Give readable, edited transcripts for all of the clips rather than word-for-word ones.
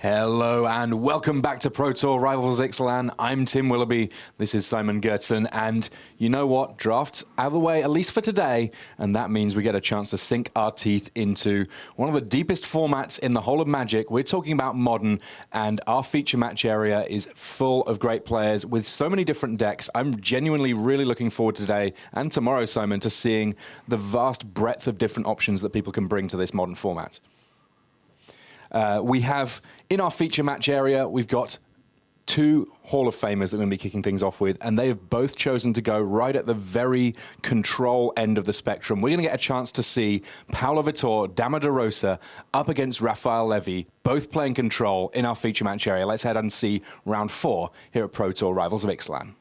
Hello and welcome back to Pro Tour Rivals Ixalan. I'm Tim Willoughby. This is Simon Gertzen. And you know what? Draft's out of the way, at least for today. And that means we get a chance to sink our teeth into one of the deepest formats in the whole of Magic. We're talking about Modern, and our feature match area is full of great players with so many different decks. I'm genuinely really looking forward today and tomorrow, Simon, to seeing the vast breadth of different options that people can bring to this Modern format. We have, in our feature match area, we've got two Hall of Famers that we're going to be kicking things off with, and they have both chosen to go right at the very control end of the spectrum. We're going to get a chance to see Paulo Vitor Damo da Rosa up against Raphaël Lévy, both playing control in our feature match area. Let's head and see round 4 here at Pro Tour Rivals of Ixalan.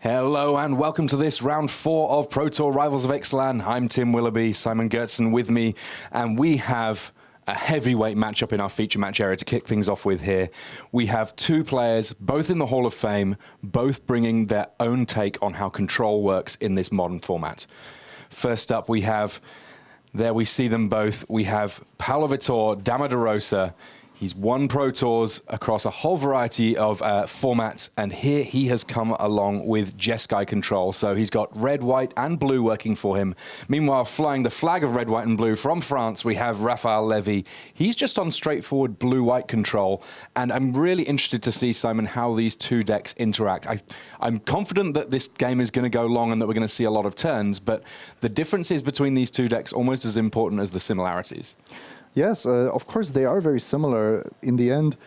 Hello and welcome to this round 4 of Pro Tour Rivals of Ixalan. I'm Tim Willoughby, Simon Gertzen with me, and we have a heavyweight matchup in our feature match area to kick things off with here. We have two players, both in the Hall of Fame, both bringing their own take on how control works in this Modern format. First up, we have, there we see them both, we have Paulo Vitor Damo da Rosa. He's won Pro Tours across a whole variety of formats, and here he has come along with Jeskai control. So he's got red, white, and blue working for him. Meanwhile, flying the flag of red, white, and blue from France, we have Raphaël Lévy. He's just on straightforward blue-white control, and I'm really interested to see, Simon, how these two decks interact. I'm confident that this game is going to go long and that we're going to see a lot of turns, but the differences between these two decks almost as important as the similarities. Yes, of course they are very similar. In the end,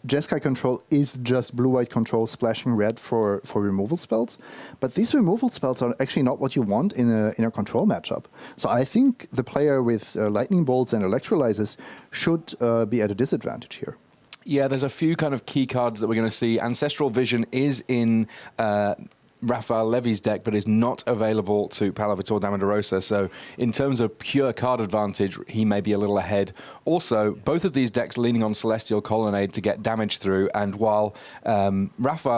Jeskai control is just blue-white control splashing red for removal spells. But these removal spells are actually not what you want in a control matchup. So I think the player with lightning bolts and electrolyzes should be at a disadvantage here. Yeah, there's a few kind of key cards that we're going to see. Ancestral Vision is in Raphaël Lévy's deck, but is not available to Paulo Vitor Damo da Rosa. So in terms of pure card advantage, he may be a little ahead. Also, both of these decks leaning on Celestial Colonnade to get damage through, and while Raphaël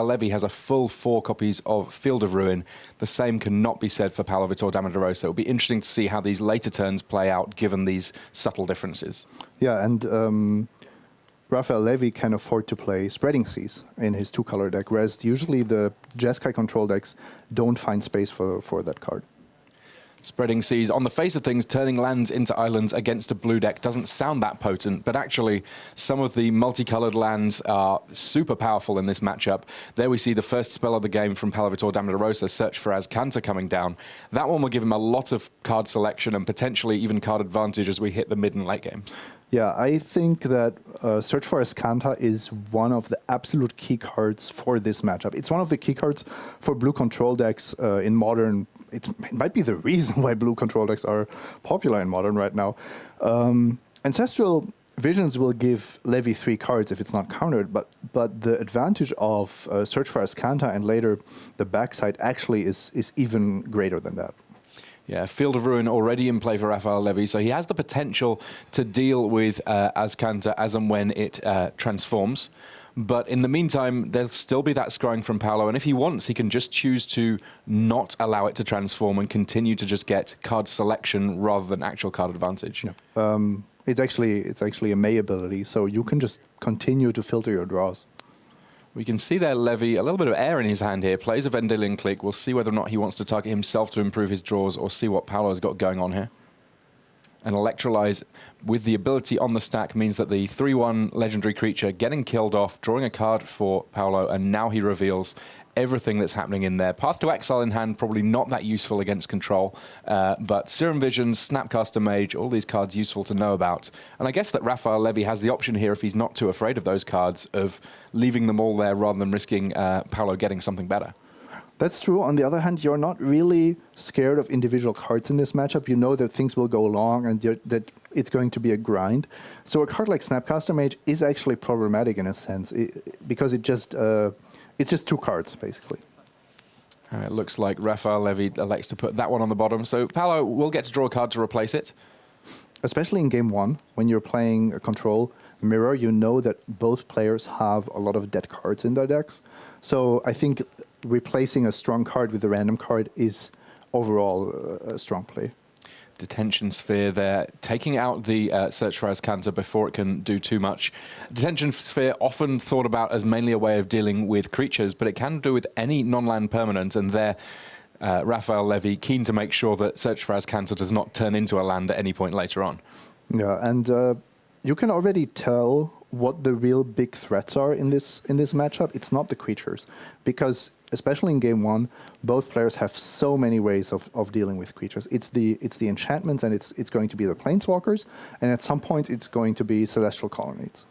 Lévy has a full 4 copies of Field of Ruin, the same cannot be said for Paulo Vitor Damo da Rosa. It'll be interesting to see how these later turns play out, given these subtle differences. Yeah, and Raphaël Lévy can afford to play Spreading Seas in his 2-color deck, whereas usually the Jeskai control decks don't find space for that card. Spreading Seas, on the face of things, turning lands into islands against a blue deck doesn't sound that potent, but actually some of the multicolored lands are super powerful in this matchup. There we see the first spell of the game from Paulo Vitor Damo da Rosa, Search for Azcanta, coming down. That one will give him a lot of card selection and potentially even card advantage as we hit the mid and late game. Yeah, I think that Search for Azcanta is one of the absolute key cards for this matchup. It's one of the key cards for blue control decks in Modern. It might be the reason why blue control decks are popular in Modern right now. Ancestral Visions will give Lévy 3 cards if it's not countered, but the advantage of Search for Azcanta and later the backside actually is even greater than that. Yeah, Field of Ruin already in play for Raphaël Lévy, so he has the potential to deal with Azcanta as and when it transforms. But in the meantime, there'll still be that scrying from Paulo, and if he wants, he can just choose to not allow it to transform and continue to just get card selection rather than actual card advantage. Yeah. It's actually a May ability, so you can just continue to filter your draws. We can see there Lévy, a little bit of air in his hand here, plays a Vendilion Clique. We'll see whether or not he wants to target himself to improve his draws or see what Paulo's got going on here. And Electrolyze with the ability on the stack means that the 3/1 legendary creature getting killed off, drawing a card for Paulo, and now he reveals everything that's happening in there. Path to Exile in hand, probably not that useful against control, but Serum Visions, Snapcaster Mage, all these cards useful to know about. And I guess that Raphaël Lévy has the option here, if he's not too afraid of those cards, of leaving them all there rather than risking Paulo getting something better. That's true. On the other hand, you're not really scared of individual cards in this matchup. You know that things will go long and that it's going to be a grind. So a card like Snapcaster Mage is actually problematic in a sense, because it's just 2 cards, basically. And it looks like Raphaël Lévy elects to put that one on the bottom. So Paulo will get to draw a card to replace it. Especially in game 1, when you're playing a control, mirror, you know that both players have a lot of dead cards in their decks. So I think replacing a strong card with a random card is overall a strong play. Detention Sphere there, taking out the Search for Azcanta before it can do too much. Detention Sphere often thought about as mainly a way of dealing with creatures, but it can do with any non-land permanent, and there Raphaël Lévy keen to make sure that Search for Azcanta does not turn into a land at any point later on. Yeah, and you can already tell what the real big threats are in this matchup. It's not the creatures, because especially in game one, both players have so many ways of dealing with creatures. It's the enchantments, and it's going to be the planeswalkers, and at some point it's going to be celestial colonnades.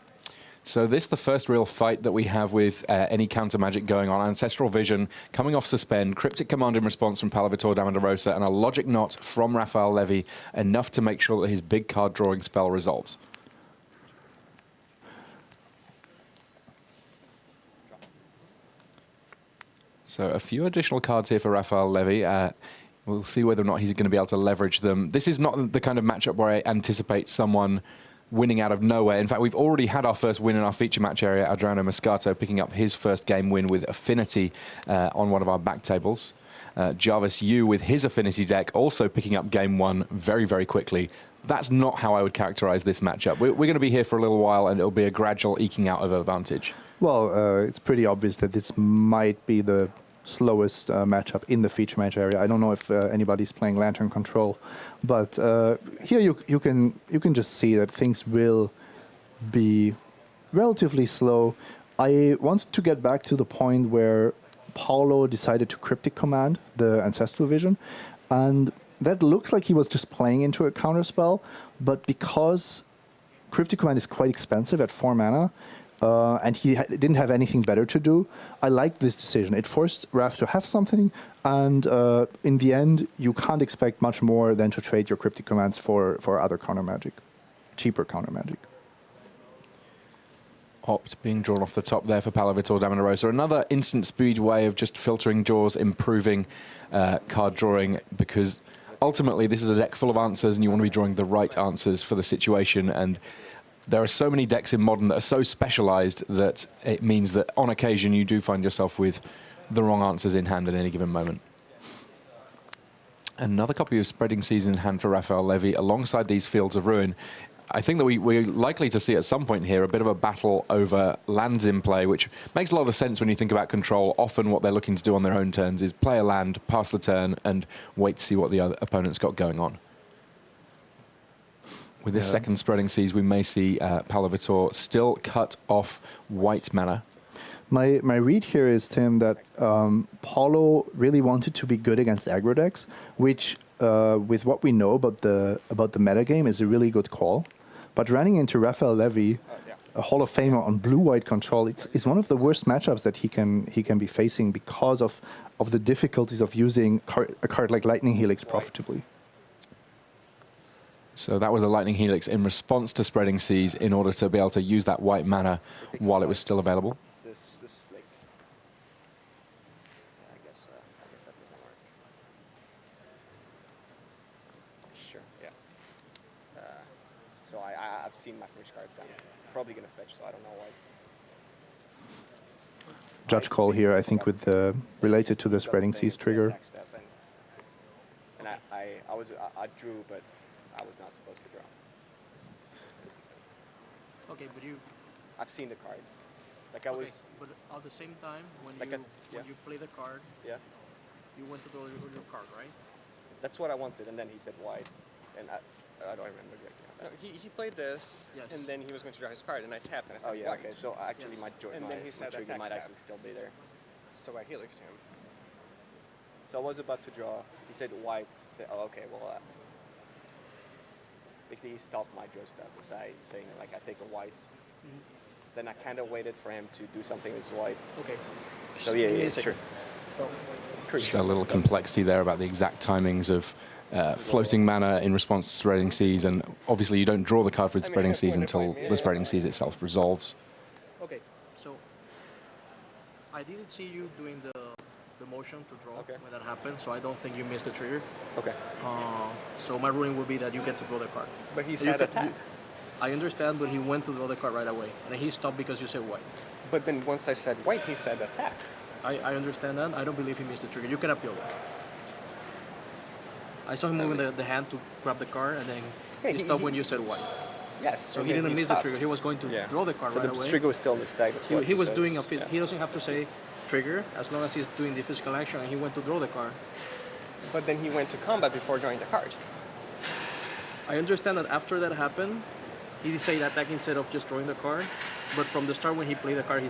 So this is the first real fight that we have with any counter magic going on. Ancestral Vision coming off Suspend, Cryptic Command in response from Paulo Vitor Damo da Rosa, and a Logic Knot from Raphaël Lévy, enough to make sure that his big card drawing spell resolves. So a few additional cards here for Raphaël Lévy. We'll see whether or not he's going to be able to leverage them. This is not the kind of matchup where I anticipate someone winning out of nowhere. In fact, we've already had our first win in our feature match area, Adriano Moscato picking up his first game win with Affinity on one of our back tables. Jarvis Yu with his Affinity deck also picking up game one very, very quickly. That's not how I would characterize this matchup. We're going to be here for a little while, and it'll be a gradual eking out of advantage. Well, it's pretty obvious that this might be the slowest matchup in the feature match area. I don't know if anybody's playing Lantern Control, but here you can just see that things will be relatively slow. I want to get back to the point where Paulo decided to Cryptic Command the Ancestral Vision, and that looks like he was just playing into a counterspell, but because Cryptic Command is quite expensive at 4 mana, and he didn't have anything better to do, I liked this decision. It forced Raph to have something, and in the end, you can't expect much more than to trade your Cryptic Commands for other counter magic, cheaper counter magic. Opt being drawn off the top there for Paulo Vitor Damo da Rosa. Another instant speed way of just filtering draws, improving card drawing, because ultimately this is a deck full of answers and you want to be drawing the right answers for the situation. And there are so many decks in Modern that are so specialized that it means that on occasion you do find yourself with the wrong answers in hand at any given moment. Another copy of Spreading Seas in hand for Raphaël Lévy alongside these Fields of Ruin. I think that we're likely to see at some point here a bit of a battle over lands in play, which makes a lot of sense when you think about Control. Often what they're looking to do on their own turns is play a land, pass the turn, and wait to see what the other opponent's got going on. With this second Spreading Seas, we may see Paulo Vitor still cut off white mana. My read here is, Tim, that Paulo really wanted to be good against aggro decks, which, with what we know about the metagame, is a really good call. But running into Raphaël Lévy, a Hall of Famer on blue-white Control, it's one of the worst matchups that he can be facing because of the difficulties of using a card like Lightning Helix profitably. So that was a Lightning Helix in response to Spreading Seas in order to be able to use that white mana while it was still available. This like, I guess that doesn't work. Sure, yeah. So I've seen my first card. I'm probably gonna fetch, so I don't know why. Judge call here, I think, with the related to the Spreading Seas trigger. And I drew, but I was not supposed to draw. Okay, but I've seen the card. Like I was. But at the same time, when like when you play the card, yeah. You went to draw your card, right? That's what I wanted, and then he said white, and I don't remember exactly. No, he played this, Yes. and then he was going to draw his card, and I tapped, and I said Oh yeah, white. okay. So actually, Yes. my And then he said trigger attack might stab. actually still be there. So I helixed him. So I was about to draw. He said white. I said, oh okay, well. Basically, he stopped my draw step by saying like I take a white. Mm-hmm. Then I kind of waited for him to do something with white. Okay. So yeah, sure. So, Just a little complexity there about the exact timings of floating mana in response to Spreading Seas, and obviously you don't draw the card with Spreading Seas until the Spreading Seas itself resolves. okay, so I didn't see you doing the motion to draw when that happened, so I don't think you missed the trigger. Okay. So my ruling would be that you get to draw the card. But he You said can- attack. I understand, but he went to draw the card right away, and then he stopped because you said white. But then once I said white, he said attack. I understand that. I don't believe he missed the trigger. You can appeal that. I saw him moving the hand to grab the card, and then he stopped when you said white. Yes. So and he then didn't miss stopped. the trigger. He was going to draw the card so right the away. trigger was still in the stack. That's what He was says. doing he doesn't have to say trigger as long as he's doing the physical action, and he went to draw the card. But then he went to combat before drawing the card. I understand that after that happened, he decided attack instead of just drawing the card. But from the start, when he played the card,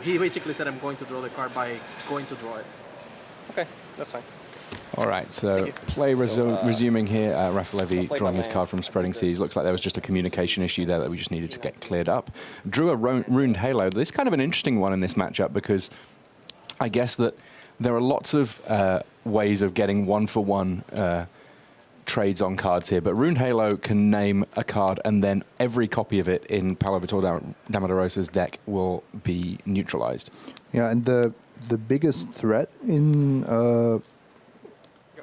he basically said, "I'm going to draw the card by going to draw it." Okay, that's fine. All right, so play resuming here. Raphaël Lévy drawing his card from Spreading Seas. Looks like there was just a communication issue there that we just needed to get cleared up. Drew a Ruined Halo. This is kind of an interesting one in this matchup because I guess that there are lots of ways of getting one-for-one trades on cards here, but Ruined Halo can name a card and then every copy of it in Paulo Vitor Damo da Rosa's deck will be neutralized. Yeah, and the biggest threat in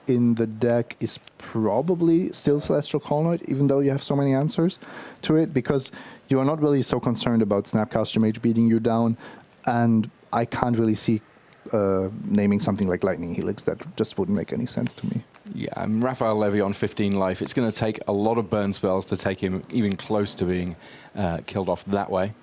the deck is probably still Celestial Colonnoid, even though you have so many answers to it, because you are not really so concerned about Snapcaster Mage beating you down, and I can't really see naming something like Lightning Helix. That just wouldn't make any sense to me. Yeah, and Raphaël Lévy on 15 life. It's going to take a lot of burn spells to take him even close to being killed off that way.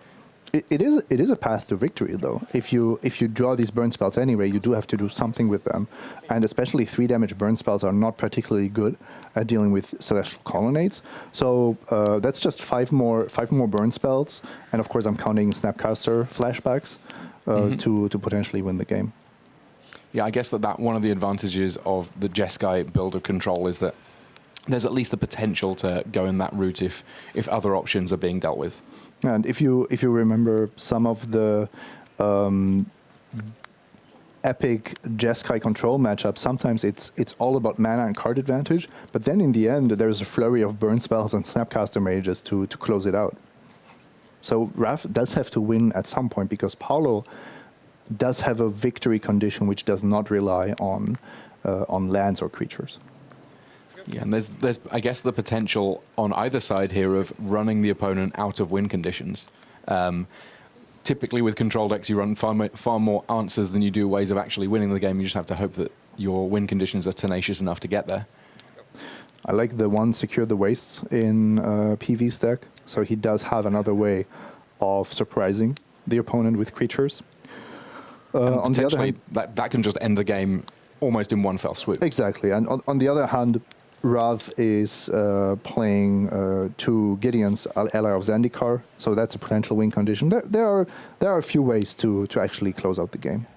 It is a path to victory, though. If you draw these burn spells anyway, you do have to do something with them, and especially 3-damage burn spells are not particularly good at dealing with Celestial Colonnades. So that's just five more burn spells, and of course I'm counting Snapcaster flashbacks to potentially win the game. Yeah, I guess that one of the advantages of the Jeskai build of Control is that there's at least the potential to go in that route if other options are being dealt with. And if you remember some of the epic Jeskai Control matchups, sometimes it's all about mana and card advantage, but then in the end there's a flurry of burn spells and Snapcaster Mages to close it out. So Raph does have to win at some point because Paulo does have a victory condition which does not rely on lands or creatures. Yeah, and there's I guess the potential on either side here of running the opponent out of win conditions. Typically with control decks you run far more answers than you do ways of actually winning the game. You just have to hope that your win conditions are tenacious enough to get there. I like the one Secure the Wastes in PV's deck, so he does have another way of surprising the opponent with creatures. On the other hand, that can just end the game almost in one fell swoop. Exactly, and on the other hand, Rav is playing 2 Gideons, ally of Zendikar, so that's a potential win condition. There are a few ways to actually close out the game.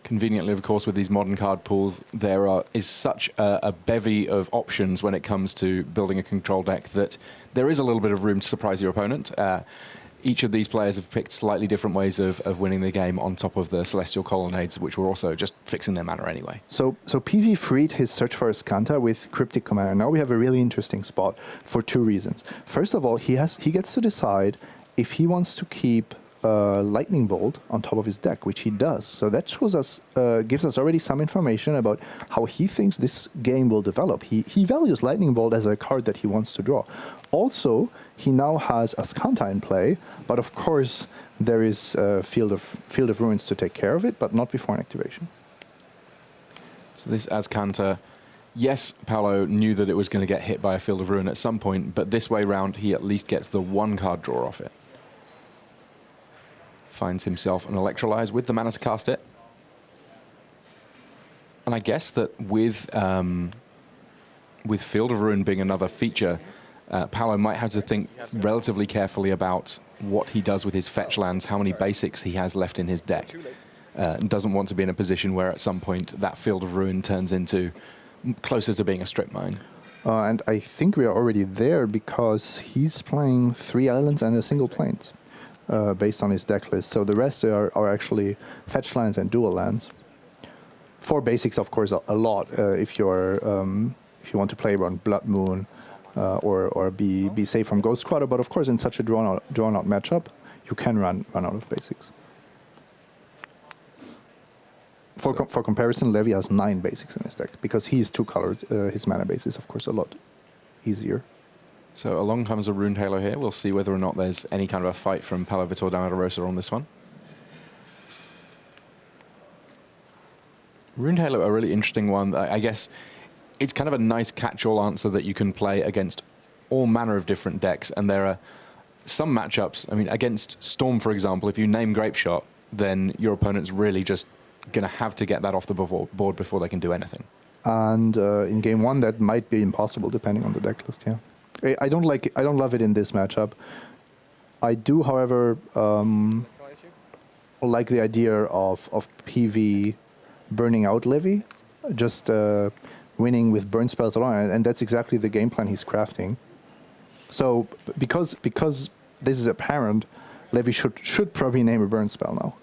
Conveniently, of course, with these modern card pools, there is such a bevy of options when it comes to building a control deck that there is a little bit of room to surprise your opponent. Each of these players have picked slightly different ways of winning the game on top of the Celestial Colonnades, which were also just fixing their mana anyway. So PV freed his Search for Azcanta with Cryptic Commander. Now we have a really interesting spot for 2 reasons. First of all, he gets to decide if he wants to keep Lightning Bolt on top of his deck, which he does. So that shows us, gives us already some information about how he thinks this game will develop. He values Lightning Bolt as a card that he wants to draw. Also, he now has Azcanta in play, but of course there is Field of Ruins to take care of it, but not before an activation. So this Azcanta, yes, Paulo knew that it was going to get hit by a Field of Ruin at some point, but this way round he at least gets the 1 card draw off it. Finds himself an Electrolyze with the mana to cast it. And I guess that with Field of Ruin being another feature, Paulo might have to think relatively carefully about what he does with his fetch lands, how many basics he has left in his deck. And doesn't want to be in a position where at some point that Field of Ruin turns into closer to being a strip mine. And I think we are already there because he's playing 3 islands and a single plains. Based on his deck list. So the rest are actually fetch lands and dual lands. 4 basics, of course, a lot if you want to play around Blood Moon or be safe from Ghost Quarter. But of course, in such a drawn out matchup, you can run out of basics. For comparison, Lévy has 9 basics in his deck because he's 2-colored. His mana base is, of course, a lot easier. So along comes a Runed Halo here. We'll see whether or not there's any kind of a fight from Paulo Vitor Damo da Rosa on this one. Runed Halo, a really interesting one. I guess it's kind of a nice catch-all answer that you can play against all manner of different decks, and there are some matchups. I mean, against Storm, for example, if you name Grape Shot, then your opponent's really just going to have to get that off the board before they can do anything. And in game one, that might be impossible depending on the deck list. Yeah, I don't like it. I don't love it in this matchup. I do, however, like the idea of PV burning out Lévy, just winning with burn spells alone, and that's exactly the game plan he's crafting. So because this is apparent, Lévy should probably name a burn spell now.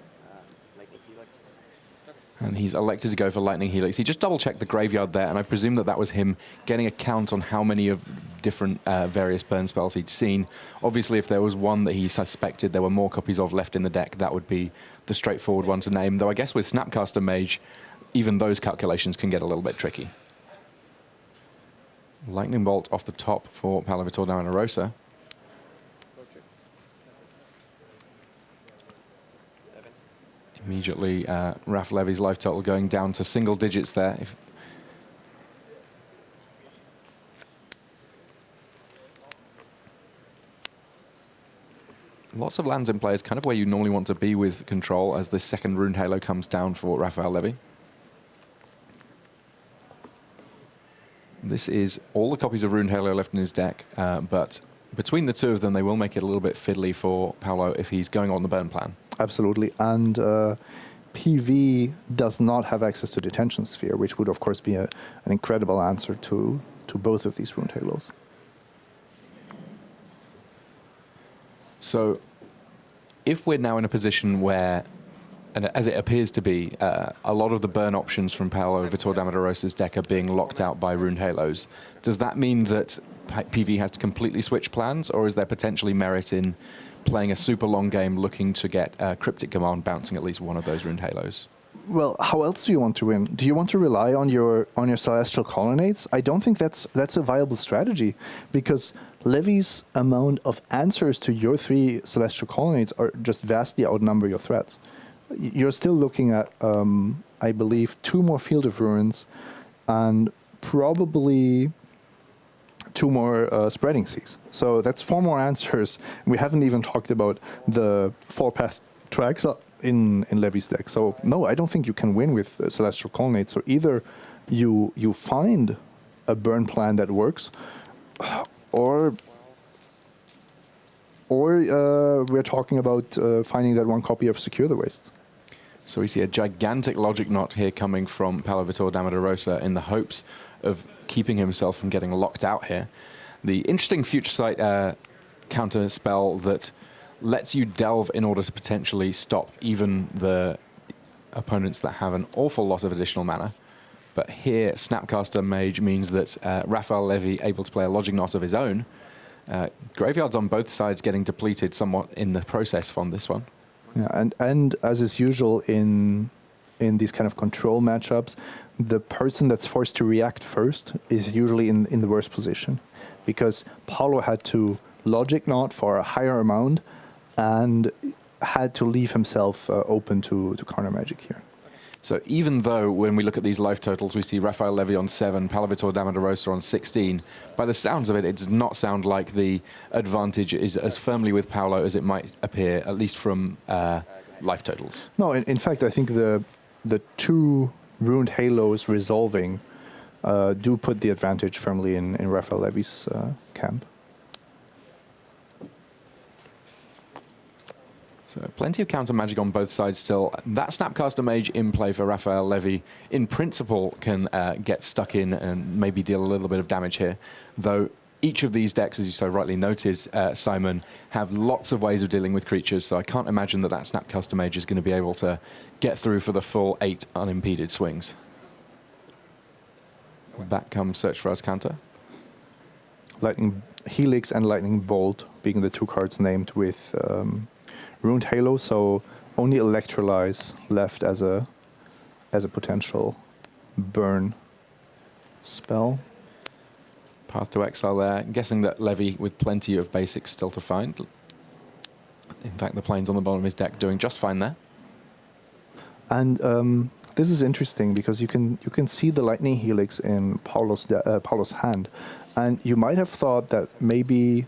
And he's elected to go for Lightning Helix. He just double-checked the graveyard there, and I presume that was him getting a count on how many of different various burn spells he'd seen. Obviously, if there was one that he suspected there were more copies of left in the deck, that would be the straightforward one to name. Though I guess with Snapcaster Mage, even those calculations can get a little bit tricky. Lightning Bolt off the top for Paulo Vitor Damo da Rosa. Immediately, Raphaël Lévy's life total going down to single digits there. Lots of lands in play is kind of where you normally want to be with control as the second Runed Halo comes down for Raphaël Lévy. This is all the copies of Runed Halo left in his deck, but between the two of them, they will make it a little bit fiddly for Paulo if he's going on the burn plan. Absolutely, and PV does not have access to Detention Sphere, which would, of course, be an incredible answer to both of these Runed Halos. So, if we're now in a position where, and as it appears to be, a lot of the burn options from Paulo Vitor Damo da Rosa's deck are being locked out by Runed Halos, does that mean that PV has to completely switch plans, or is there potentially merit in playing a super long game looking to get Cryptic Command bouncing at least one of those Runed Halos? Well, how else do you want to win? Do you want to rely on your Celestial Colonnades? I don't think that's a viable strategy, because Lévy's amount of answers to your 3 Celestial Colonnades are just vastly outnumber your threats. You're still looking at, I believe, 2 more Field of Ruins and probably 2 more Spreading Seas. So that's 4 more answers. We haven't even talked about the 4-path tracks in Lévy's deck. So no, I don't think you can win with Celestial Colonnades. So either you find a burn plan that works, or we're talking about finding that 1 copy of Secure the Wastes. So we see a gigantic Logic Knot here coming from Paulo Vitor Damo da Rosa in the hopes of keeping himself from getting locked out here. The interesting Future Sight counter spell that lets you delve in order to potentially stop even the opponents that have an awful lot of additional mana. But here, Snapcaster Mage means that Raphaël Lévy able to play a Logic Knot of his own. Graveyards on both sides getting depleted somewhat in the process from this one. Yeah, and as is usual in these kind of control matchups, the person that's forced to react first is usually in the worst position, because Paulo had to Logic Knot for a higher amount and had to leave himself open to counter magic here. So even though when we look at these life totals, we see Raphaël Lévy on 7, Paulo Vitor Damo da Rosa on 16, by the sounds of it, it does not sound like the advantage is as firmly with Paulo as it might appear, at least from life totals. No, in fact, I think the 2 Runed Halos resolving do put the advantage firmly in Raphaël Lévy's camp. So plenty of counter magic on both sides still. That Snapcaster Mage in play for Raphaël Lévy, in principle, can get stuck in and maybe deal a little bit of damage here. Though each of these decks, as you so rightly noted, Simon, have lots of ways of dealing with creatures, so I can't imagine that Snapcaster Mage is going to be able to get through for the full 8 unimpeded swings. Back comes Search for Us counter. Lightning Helix and Lightning Bolt being the 2 cards named with Runed Halo, so only Electrolyze left as a potential burn spell. Path to exile there. I'm guessing that Lévy with plenty of basics still to find. In fact, the plane's on the bottom of his deck doing just fine there. And this is interesting because you can see the lightning helix in Paulo's hand, and you might have thought that maybe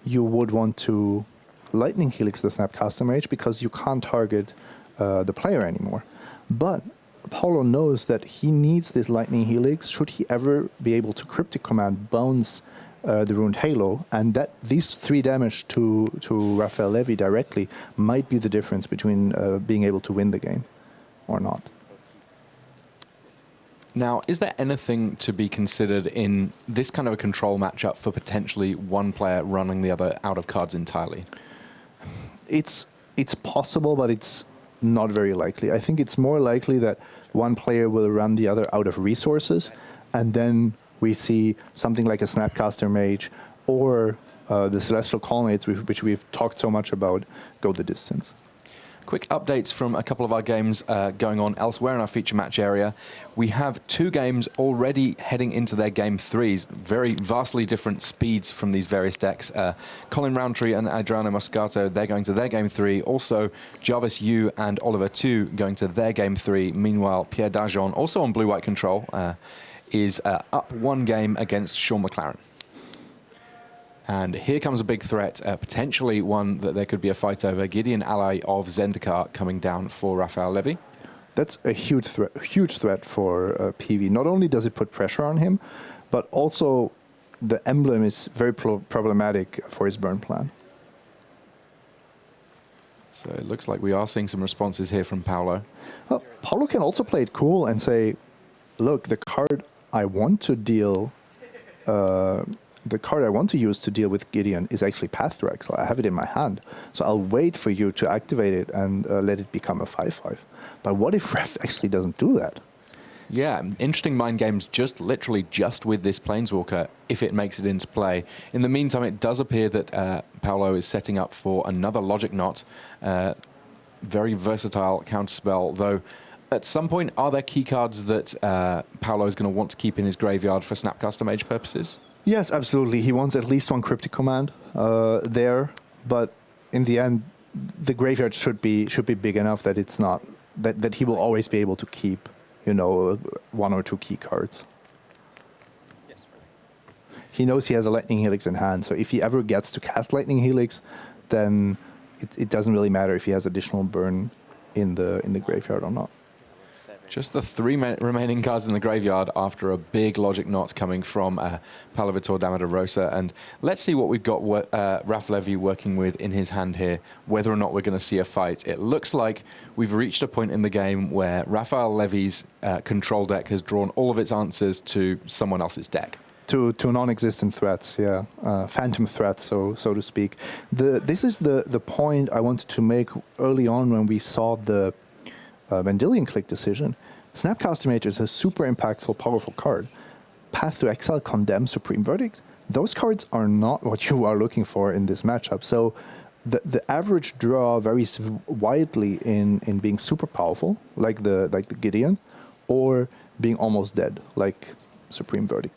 you would want to lightning helix the Snapcaster Mage because you can't target the player anymore. But Paulo knows that he needs this lightning helix should he ever be able to cryptic command bounce the ruined halo, and that these 3 damage to Raphaël Lévy directly might be the difference between being able to win the game or not. Now, is there anything to be considered in this kind of a control matchup for potentially one player running the other out of cards entirely? It's possible, but it's not very likely. I think it's more likely that one player will run the other out of resources, and then we see something like a Snapcaster Mage or the Celestial Colonnades, which we've talked so much about, go the distance. Quick updates from a couple of our games going on elsewhere in our feature match area. We have 2 games already heading into their game 3s, very vastly different speeds from these various decks. Colin Roundtree and Adriano Moscato, they're going to their game 3. Also, Jarvis Yu and Oliver 2 going to their game 3. Meanwhile, Pierre Dajon, also on blue-white control, is up 1 game against Sean McLaren. And here comes a big threat, potentially one that there could be a fight over. Gideon Ally of Zendikar coming down for Raphaël Lévy. That's a huge threat for PV. Not only does it put pressure on him, but also the emblem is very problematic for his burn plan. So it looks like we are seeing some responses here from Paulo. Well, Paulo can also play it cool and say, look, the card I want to deal... the card I want to use to deal with Gideon is actually Path to Exile. I have it in my hand. So I'll wait for you to activate it and let it become a 5/5. But what if Ref actually doesn't do that? Yeah, interesting mind games literally just with this Planeswalker if it makes it into play. In the meantime, it does appear that Paulo is setting up for another Logic Knot. Very versatile counterspell, though. At some point, are there key cards that Paulo is going to want to keep in his graveyard for Snapcaster Mage purposes? Yes, absolutely. He wants at least 1 cryptic command there, but in the end, the graveyard should be big enough that it's not that he will always be able to keep, 1 or 2 key cards. Yes. He knows he has a Lightning Helix in hand, so if he ever gets to cast Lightning Helix, then it doesn't really matter if he has additional burn in the graveyard or not. Just the 3 remaining cards in the graveyard after a big Logic Knot coming from Paulo Vitor Damo da Rosa. And let's see what we've got Raphaël Lévy working with in his hand here, whether or not we're going to see a fight. It looks like we've reached a point in the game where Raphaël Lévy's control deck has drawn all of its answers to someone else's deck. To non-existent threats, yeah, phantom threats, so to speak. This is the point I wanted to make early on when we saw the Mendelian click decision. Snapcaster Mage is a super impactful, powerful card. Path to Exile, Condemn, Supreme Verdict. Those cards are not what you are looking for in this matchup. So the average draw varies widely in being super powerful, like the Gideon, or being almost dead, like Supreme Verdict.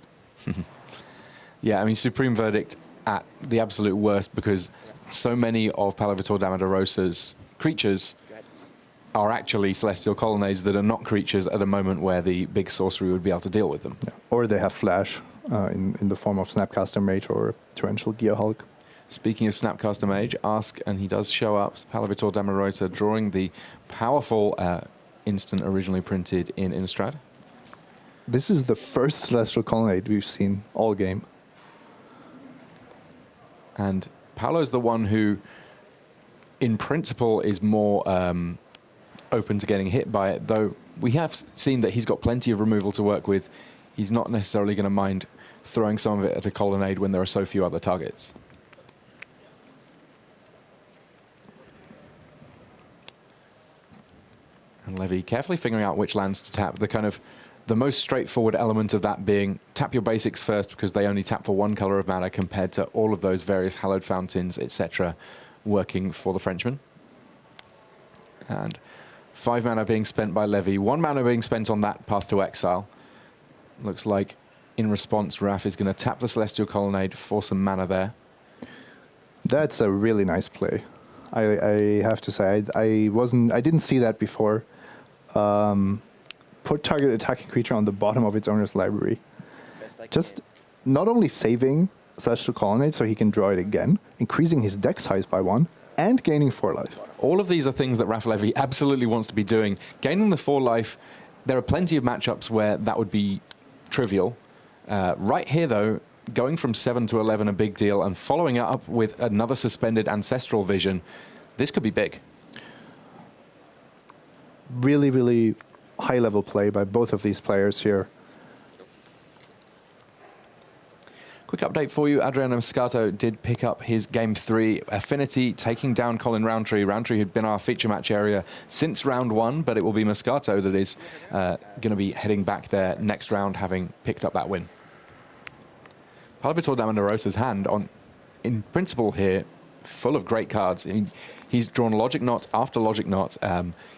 Yeah, I mean, Supreme Verdict at the absolute worst because so many of Paulo Vitor Damo da Rosa's creatures are actually Celestial Colonnades that are not creatures at a moment where the big sorcery would be able to deal with them. Yeah. Or they have flash in the form of Snapcaster Mage or Torrential Gear Hulk. Speaking of Snapcaster Mage, and he does show up, Paulo Vitor Damo da Rosa drawing the powerful instant originally printed in Innistrad. This is the first Celestial Colonnade we've seen all game. And Paulo's the one who, in principle, is more open to getting hit by it, though we have seen that he's got plenty of removal to work with. He's not necessarily going to mind throwing some of it at a Colonnade when there are so few other targets. And Lévy carefully figuring out which lands to tap. The most straightforward element of that being tap your basics first because they only tap for 1 color of mana compared to all of those various hallowed fountains, etc., working for the Frenchman. And 5 mana being spent by Lévy, 1 mana being spent on that Path to Exile. Looks like In response, Raf is going to tap the Celestial Colonnade for some mana there. That's a really nice play. I have to say, I didn't see that before. Put target attacking creature on the bottom of its owner's library. Best I can Just get. not only saving Celestial Colonnade so he can draw it again, increasing his deck size by 1, and gaining 4 life. All of these are things that Raphaël Lévy absolutely wants to be doing. Gaining the 4 life, there are plenty of matchups where that would be trivial. Right here, though, going from 7 to 11, a big deal, and following it up with another suspended Ancestral Vision, this could be big. Really, really high-level play by both of these players here. Quick update for you, Adriano Moscato did pick up his Game 3 Affinity, taking down Colin Roundtree. Roundtree had been our feature match area since round 1, but it will be Moscato that is going to be heading back there next round, having picked up that win. Paulo Vitor Damo da Rosa's hand, in principle here, full of great cards. I mean, he's drawn Logic Knot after Logic Knot.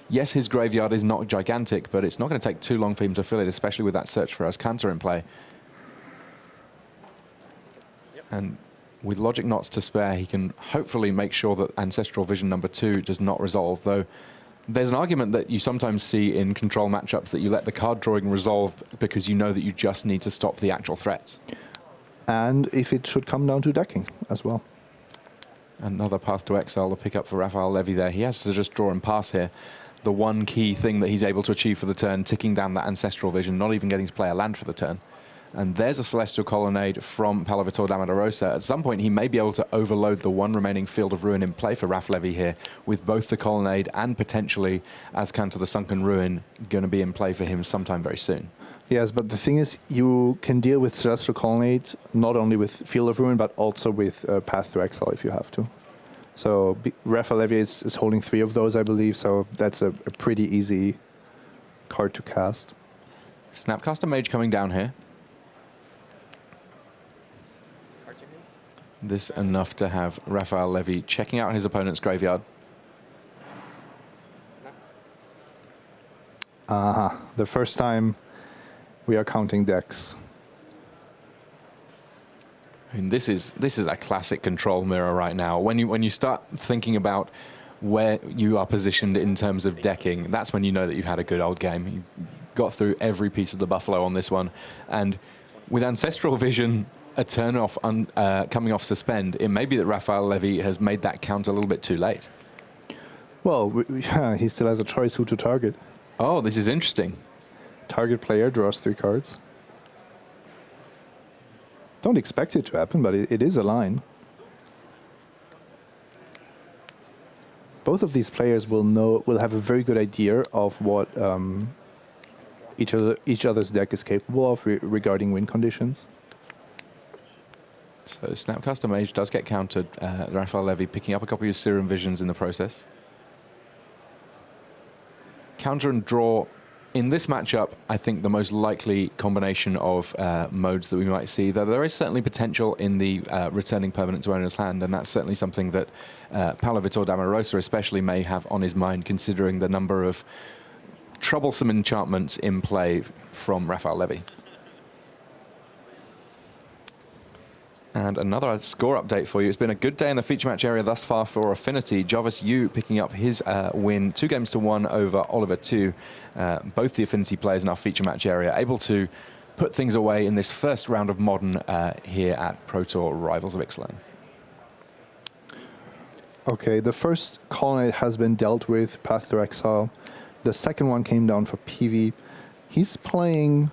Yes, his graveyard is not gigantic, but it's not going to take too long for him to fill it, especially with that Search for Azcanta in play. And with Logic Knots to spare, he can hopefully make sure that Ancestral Vision number 2 does not resolve, though there's an argument that you sometimes see in control matchups that you let the card drawing resolve because you know that you just need to stop the actual threats. And if it should come down to decking as well. Another Path to Exile to pick up for Raphaël Lévy there. He has to just draw and pass here. The one key thing that he's able to achieve for the turn, ticking down that Ancestral Vision, not even getting to play a land for the turn. And there's a Celestial Colonnade from Paulo Vitor Damo da Rosa. At some point, he may be able to overload the one remaining Field of Ruin in play for Raph Lévy here, with both the Colonnade and potentially Azcanta the Sunken Ruin going to be in play for him sometime very soon. Yes, but the thing is, you can deal with Celestial Colonnade not only with Field of Ruin, but also with Path to Exile if you have to. So Raphaël Lévy is holding 3 of those, I believe, so that's a pretty easy card to cast. Snapcaster Mage coming down here. This enough to have Raphaël Lévy checking out his opponent's graveyard. The first time we are counting decks. I mean, this is a classic control mirror right now. When you start thinking about where you are positioned in terms of decking, that's when you know that you've had a good old game. You got through every piece of the buffalo on this one, and with Ancestral Vision a turn off coming off suspend, it may be that Raphaël Lévy has made that count a little bit too late. Well, he still has a choice who to target. Oh, this is interesting. Target player draws 3 cards. Don't expect it to happen, but it is a line. Both of these players will have a very good idea of what each other's deck is capable of regarding win conditions. So Snapcaster Mage does get countered. Raphaël Lévy picking up a copy of Serum Visions in the process. Counter and draw. In this matchup, I think the most likely combination of modes that we might see, though there is certainly potential in the returning permanent to owner's hand, and that's certainly something that Paulo Vitor Damo da Rosa especially may have on his mind, considering the number of troublesome enchantments in play from Raphaël Lévy. And another score update for you. It's been a good day in the feature match area thus far for Affinity. Jarvis Yu picking up his win 2-1 over Oliver 2. Both the Affinity players in our feature match area able to put things away in this first round of Modern here at Pro Tour Rivals of Ixalan. Okay, the first Colonnade has been dealt with, Path to Exile. The second one came down for PV. He's playing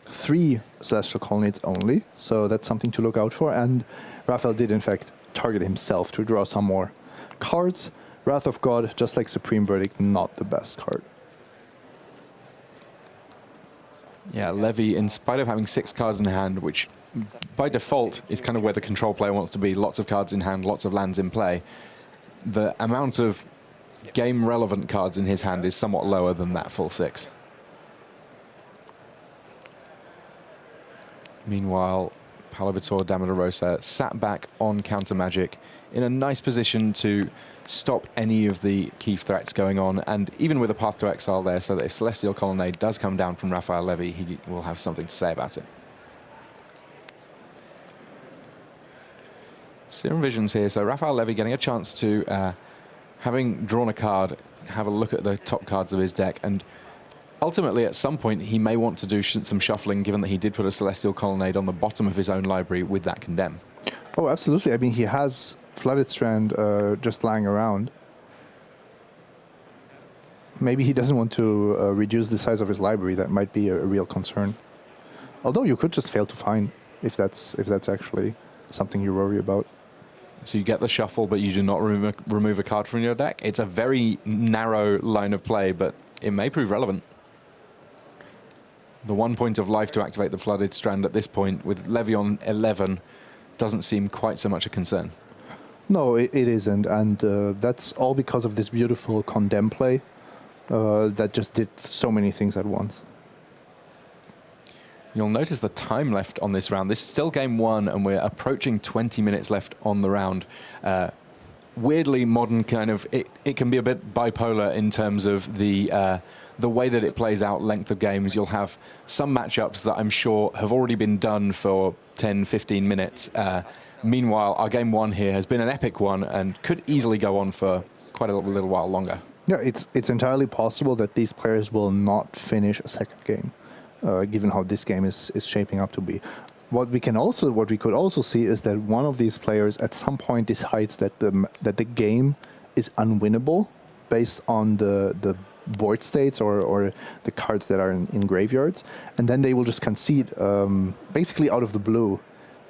3 Celestial Colonnades only, so that's something to look out for. And Raphael did, in fact, target himself to draw some more cards. Wrath of God, just like Supreme Verdict, not the best card. Yeah, Lévy, in spite of having 6 cards in hand, which by default is kind of where the control player wants to be, lots of cards in hand, lots of lands in play, the amount of game-relevant cards in his hand is somewhat lower than that full 6. Meanwhile, Paulo Vitor Damo da Rosa sat back on counter magic in a nice position to stop any of the key threats going on, and even with a Path to Exile there, so that if Celestial Colonnade does come down from Raphaël Lévy, he will have something to say about it. Serum Visions here. So Raphaël Lévy getting a chance to, having drawn a card, have a look at the top cards of his deck. And ultimately, at some point, he may want to do some shuffling, given that he did put a Celestial Colonnade on the bottom of his own library with that Condemn. Oh, absolutely. I mean, he has Flooded Strand just lying around. Maybe he doesn't want to reduce the size of his library. That might be a real concern. Although you could just fail to find if that's actually something you worry about. So you get the shuffle, but you do not remove a card from your deck. It's a very narrow line of play, but it may prove relevant. The 1 point of life to activate the Flooded Strand at this point, with Lévy on 11, doesn't seem quite so much a concern. No, it isn't, and that's all because of this beautiful Condemn play that just did so many things at once. You'll notice the time left on this round. This is still game 1, and we're approaching 20 minutes left on the round. Weirdly, modern kind of, it can be a bit bipolar in terms of the way that it plays out, length of games. You'll have some matchups that I'm sure have already been done for 10, 15 minutes. Meanwhile, our game 1 here has been an epic one and could easily go on for quite a little while longer. Yeah, it's entirely possible that these players will not finish a second game, given how this game is shaping up to be. What we could also see is that one of these players at some point decides that the game is unwinnable based on the board states or the cards that are in graveyards, and then they will just concede basically out of the blue.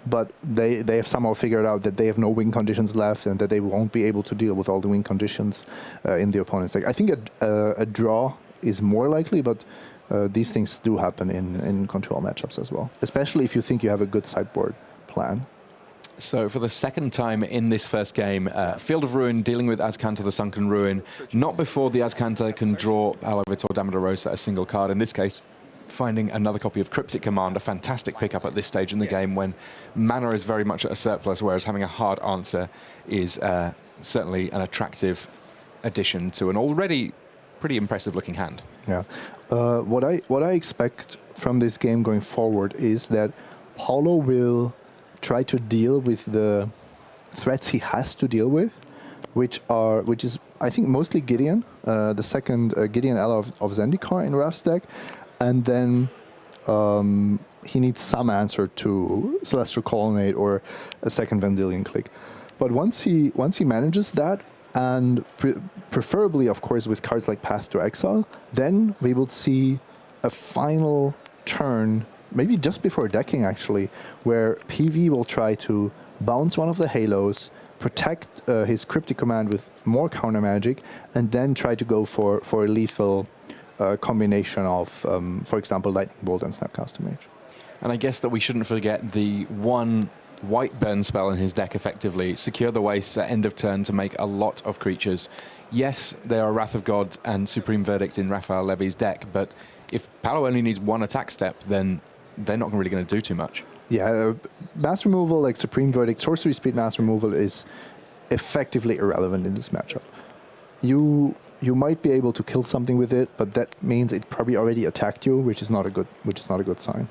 But they have somehow figured out that they have no win conditions left and that they won't be able to deal with all the win conditions in the opponent's deck. I think a draw is more likely, but these things do happen in control matchups as well, especially if you think you have a good sideboard plan. So for the second time in this first game, Field of Ruin dealing with Azcanta the Sunken Ruin, not before the Azcanta can draw Paulo Vitor Damo da Rosa a single card. In this case, finding another copy of Cryptic Command, a fantastic pickup at this stage in the game when mana is very much at a surplus, whereas having a hard answer is certainly an attractive addition to an already pretty impressive looking hand. Yeah. What I expect from this game going forward is that Paulo will try to deal with the threats he has to deal with, which is I think mostly Gideon, the second Gideon ally of Zendikar in Raph's deck, and then he needs some answer to Celestial Colonnade or a second Vendilion Click. But once he manages that, and preferably, of course, with cards like Path to Exile, then we will see a final turn, maybe just before decking actually, where PV will try to bounce one of the Halos, protect his Cryptic Command with more counter magic, and then try to go for a lethal combination of, for example, Lightning Bolt and Snapcaster Mage. And I guess that we shouldn't forget the one white burn spell in his deck effectively. Secure the Wastes at end of turn to make a lot of creatures. Yes, there are Wrath of God and Supreme Verdict in Raphaël Lévy's deck, but if Paulo only needs one attack step, then they're not really going to do too much. Yeah, mass removal like Supreme Verdict, sorcery speed mass removal is effectively irrelevant in this matchup. You might be able to kill something with it, but that means it probably already attacked you, which is not a good sign.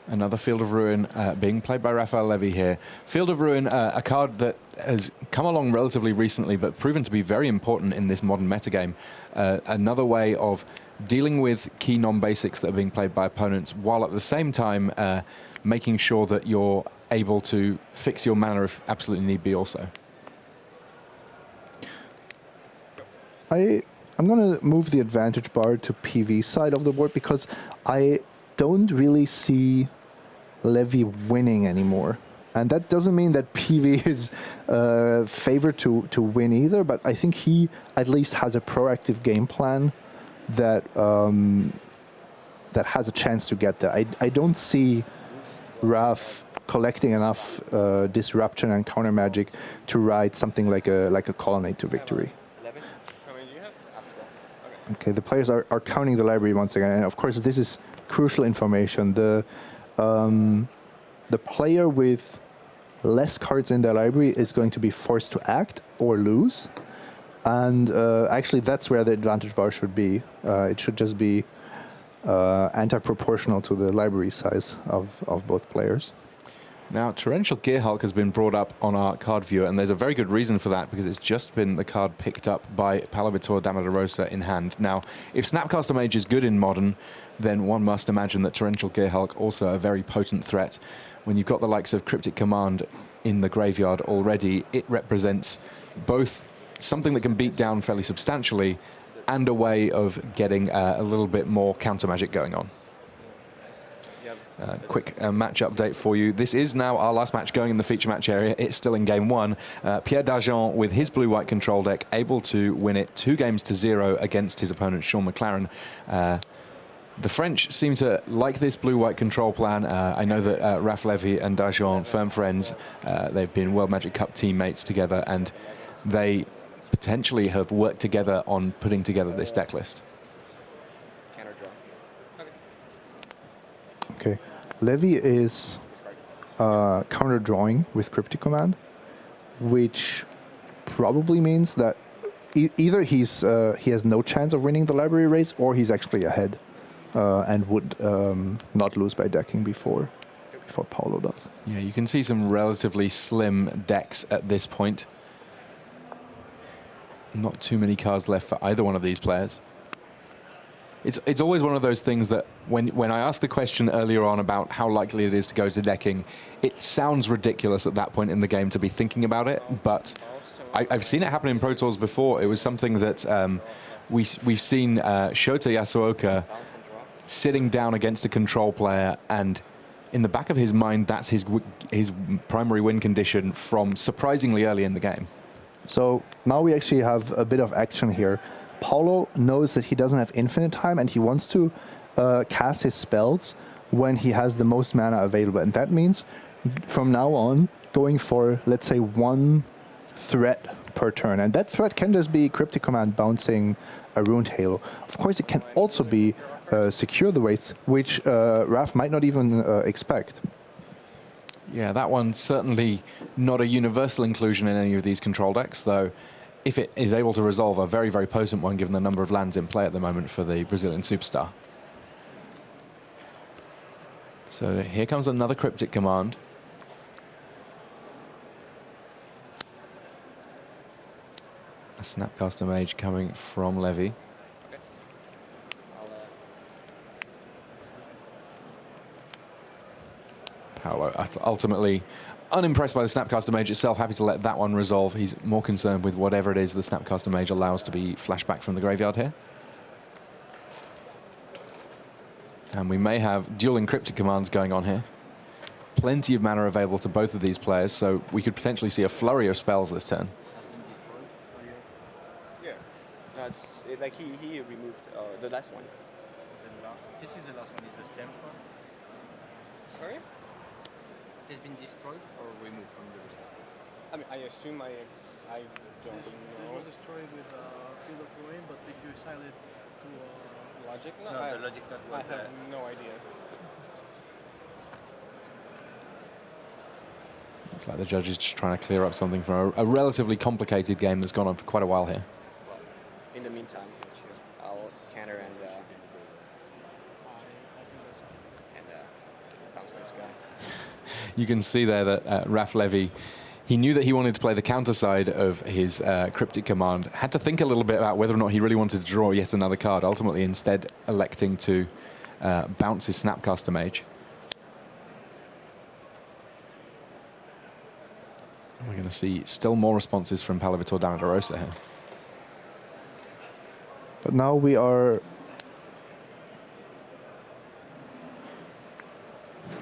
Another Field of Ruin being played by Raphaël Lévy here. Field of Ruin, a card that has come along relatively recently, but proven to be very important in this modern metagame. Another way of dealing with key non-basics that are being played by opponents, while at the same time making sure that you're able to fix your mana if absolutely need be also. I'm going to move the advantage bar to PV side of the board because I don't really see Lévy winning anymore. And that doesn't mean that PV is favored to win either, but I think he at least has a proactive game plan that that has a chance to get there. I don't see Raph collecting enough disruption and counter magic to ride something like a colonnade to victory. 11? How many do you have? After 12. Okay, the players are counting the library once again, and of course this is crucial information. The player with less cards in their library is going to be forced to act or lose, and actually that's where the advantage bar should be. It should just be anti-proportional to the library size of both players. Now, Torrential Gearhulk has been brought up on our card viewer, and there's a very good reason for that, because it's just been the card picked up by Paulo Vitor Damo da Rosa in hand. Now, if Snapcaster Mage is good in Modern, then one must imagine that Torrential Gearhulk also a very potent threat. When you've got the likes of Cryptic Command in the graveyard already, it represents both something that can beat down fairly substantially and a way of getting a little bit more counter magic going on. Quick match update for you. This is now our last match going in the feature match area. It's still in game one. Pierre Dageon, with his blue-white control deck, able to win it 2-0 against his opponent, Sean McLaren. The French seem to like this blue-white control plan. I know that Raphaël Lévy and Dageon, firm friends, they've been World Magic Cup teammates together, and they potentially have worked together on putting together this deck list. Counter draw. Okay. Lévy is counter drawing with Cryptic Command, which probably means that either he has no chance of winning the library race, or he's actually ahead and would not lose by decking before Paulo does. Yeah, you can see some relatively slim decks at this point. Not too many cards left for either one of these players. It's always one of those things that when I asked the question earlier on about how likely it is to go to decking, it sounds ridiculous at that point in the game to be thinking about it, but I've seen it happen in Pro Tours before. It was something that we've seen Shota Yasuoka sitting down against a control player, and in the back of his mind, that's his primary win condition from surprisingly early in the game. So now we actually have a bit of action here. Paulo knows that he doesn't have infinite time, and he wants to cast his spells when he has the most mana available. And that means from now on going for, let's say, one threat per turn. And that threat can just be Cryptic Command bouncing a Ruined Halo. Of course, it can also be Secure the Waste, which Raph might not even expect. Yeah, that one's certainly not a universal inclusion in any of these control decks, though if it is able to resolve, a very, very potent one given the number of lands in play at the moment for the Brazilian superstar. So here comes another Cryptic Command. A Snapcaster Mage coming from Lévy. Paulo ultimately unimpressed by the Snapcaster Mage itself, happy to let that one resolve. He's more concerned with whatever it is the Snapcaster Mage allows to be flashed back from the graveyard here. And we may have dual encrypted commands going on here. Plenty of mana available to both of these players, so we could potentially see a flurry of spells this turn. Yeah. No, like he removed the last one. This is the last one. Is a stamp one. Sorry? It has been destroyed or removed from the list. I mean, I assume I don't This know. was destroyed with Field of Ruin, but did you exile it to Logic? No, the logic that I was. have no idea. It's like the judge is just trying to clear up something from a relatively complicated game that's gone on for quite a while here. In the meantime, I'll counter and bounce this guy. You can see there that Raph Lévy, he knew that he wanted to play the counter side of his Cryptic Command, had to think a little bit about whether or not he really wanted to draw yet another card, ultimately instead electing to bounce his Snapcaster Mage. And we're going to see still more responses from Paulo Vitor Damo da Rosa here. But now we are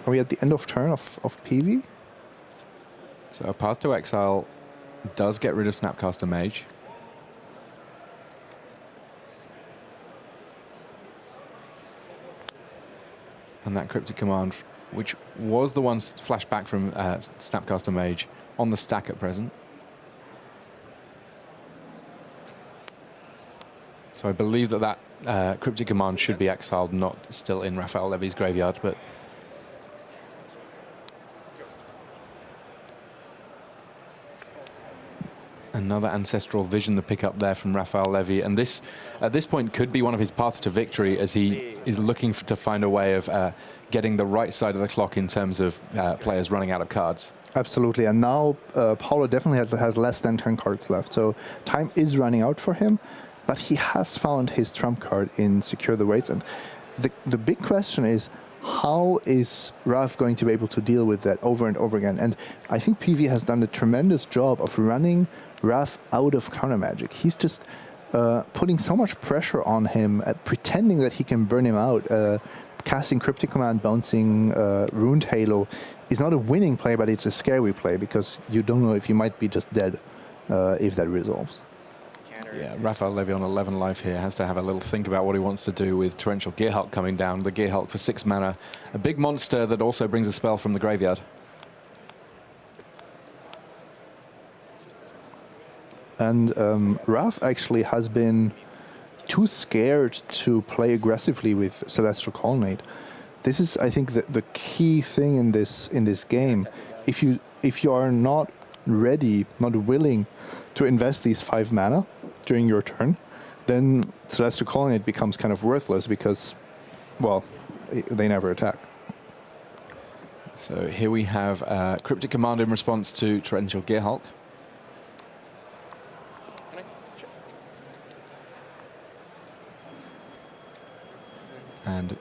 we at the end of turn of PV? So a Path to Exile does get rid of Snapcaster Mage. And that Cryptic Command, which was the one flashed back from Snapcaster Mage, on the stack at present. So I believe that Cryptic Command should be exiled, not still in Raphaël Lévy's graveyard, but Another ancestral vision to pick up there from Raphaël Lévy, and this, at this point, could be one of his paths to victory as he is looking to find a way of getting the right side of the clock in terms of players running out of cards. Absolutely, and now Paulo definitely has less than 10 cards left, so time is running out for him, but he has found his trump card in Secure the Waste, and the big question is, how is Raf going to be able to deal with that over and over again? And I think PV has done a tremendous job of running Raf out of counter magic. He's just putting so much pressure on him, pretending that he can burn him out. Casting Cryptic Command, bouncing Runed Halo is not a winning play, but it's a scary play because you don't know if you might be just dead if that resolves. Yeah, Raphaël Lévy on 11 life here has to have a little think about what he wants to do with Torrential Gearhulk coming down. The Gearhulk for 6 mana, a big monster that also brings a spell from the graveyard. And Raf actually has been too scared to play aggressively with Celestial Colonnade. This is, I think, the key thing in this game. If you are not ready, not willing to invest these 5 mana during your turn, then Celestial Colonnade becomes kind of worthless because, well, they never attack. So here we have Cryptic Command in response to Torrential Gearhulk. And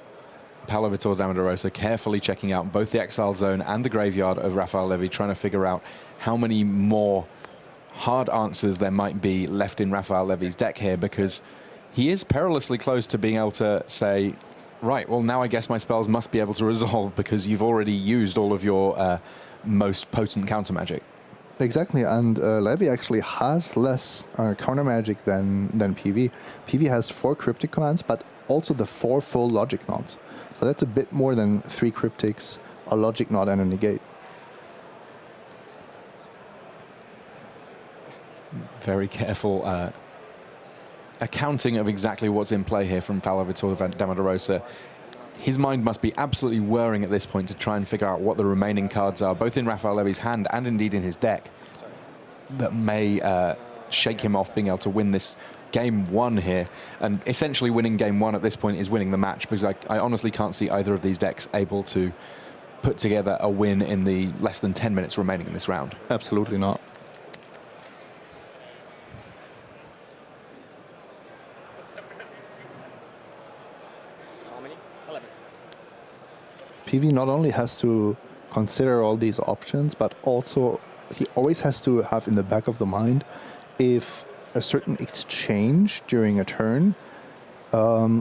Paulo Vitor Damo da Rosa carefully checking out both the Exile Zone and the graveyard of Raphaël Lévy, trying to figure out how many more hard answers there might be left in Raphaël Lévy's deck here, because he is perilously close to being able to say, right, well, now I guess my spells must be able to resolve because you've already used all of your most potent counter magic. Exactly, and Lévy actually has less counter magic than PV. PV has 4 Cryptic Commands, but also the 4 full Logic Knots. So that's a bit more than 3 Cryptics, a Logic Knot, and a Negate. Very careful accounting of exactly what's in play here from Paulo Vitor Damo da Rosa. His mind must be absolutely whirring at this point to try and figure out what the remaining cards are, both in Raphaël Lévy's hand and indeed in his deck, that may shake him off being able to win this game 1 here. And essentially winning game 1 at this point is winning the match, because I honestly can't see either of these decks able to put together a win in the less than 10 minutes remaining in this round. Absolutely not. PV not only has to consider all these options, but also he always has to have in the back of the mind if a certain exchange during a turn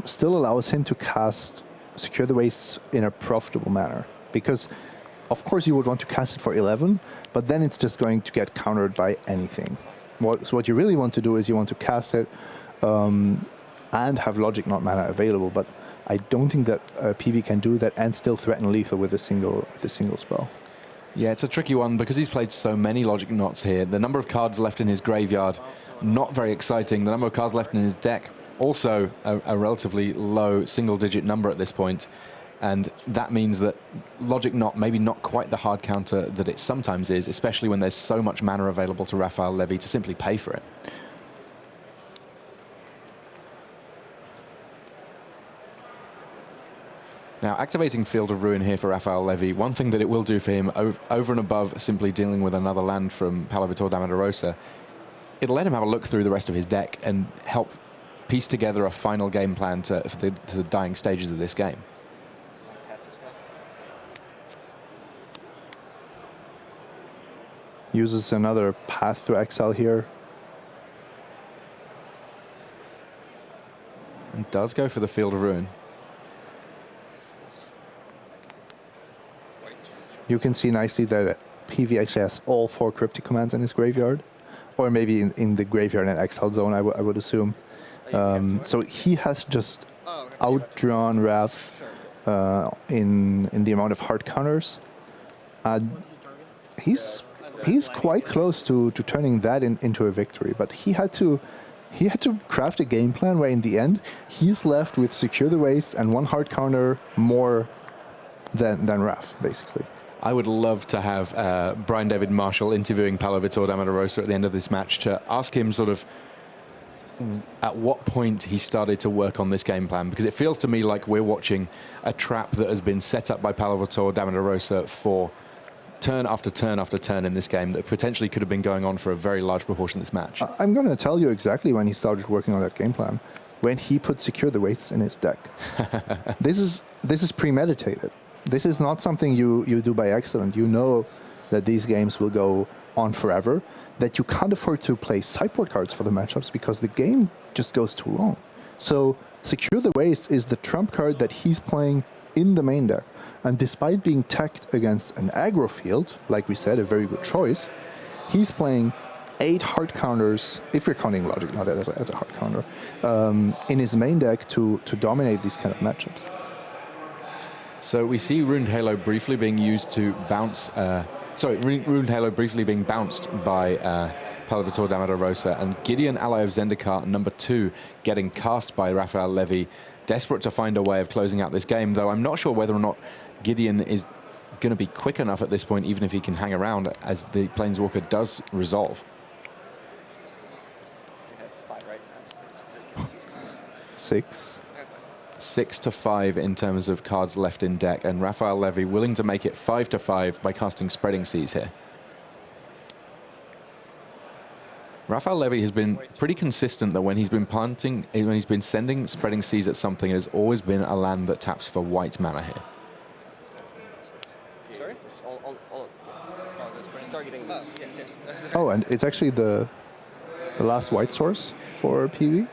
still allows him to cast Secure the Waste in a profitable manner. Because, of course, you would want to cast it for 11, but then it's just going to get countered by anything. So what you really want to do is you want to cast it and have Logic Knot mana available, but I don't think that PV can do that and still threaten lethal with a single spell. Yeah, it's a tricky one because he's played so many Logic Knots here. The number of cards left in his graveyard, not very exciting. The number of cards left in his deck, also a relatively low single-digit number at this point. And that means that Logic Knot maybe not quite the hard counter that it sometimes is, especially when there's so much mana available to Raphaël Lévy to simply pay for it. Now, activating Field of Ruin here for Raphaël Lévy, one thing that it will do for him over and above simply dealing with another land from Paulo Vitor Damo da Rosa, it'll let him have a look through the rest of his deck and help piece together a final game plan for the dying stages of this game. Uses another path to exile here. And does go for the Field of Ruin. You can see nicely that PV actually has all 4 Cryptic Commands in his graveyard, or maybe in the graveyard and exile zone, I would assume. So he has just outdrawn Raph in the amount of hard counters. He's quite close to turning that into a victory, but he had to craft a game plan where in the end he's left with Secure the Waste and 1 hard counter more than Raph, basically. I would love to have Brian David Marshall interviewing Paulo Vitor Damo da Rosa at the end of this match to ask him sort of at what point he started to work on this game plan, because it feels to me like we're watching a trap that has been set up by Paulo Vitor Damo da Rosa for turn after turn after turn in this game that potentially could have been going on for a very large proportion of this match. I'm going to tell you exactly when he started working on that game plan. When he put secure the wastes in his deck. This is premeditated. This is not something you do by accident. You know that these games will go on forever, that you can't afford to play sideboard cards for the matchups because the game just goes too long. So secure the waste is the trump card that he's playing in the main deck. And despite being tacked against an aggro field, like we said, a very good choice, he's playing 8 hard counters, if you're counting logic, not as a hard counter, in his main deck to dominate these kind of matchups. So we see Ruined Halo briefly being used to bounce. Ruined Halo briefly being bounced by Paulo Vitor Damo da Rosa, and Gideon Ally of Zendikar #2 getting cast by Raphaël Lévy, desperate to find a way of closing out this game, though I'm not sure whether or not Gideon is going to be quick enough at this point, even if he can hang around, as the Planeswalker does resolve. We have 5 right now, 6. 6. 6-5 in terms of cards left in deck, and Raphaël Lévy willing to make it 5-5 by casting Spreading Seas here. Raphaël Lévy has been pretty consistent that when he's been sending Spreading Seas at something, it has always been a land that taps for white mana here. Sorry? Targeting this. Yes. Oh, and it's actually the last white source for PV.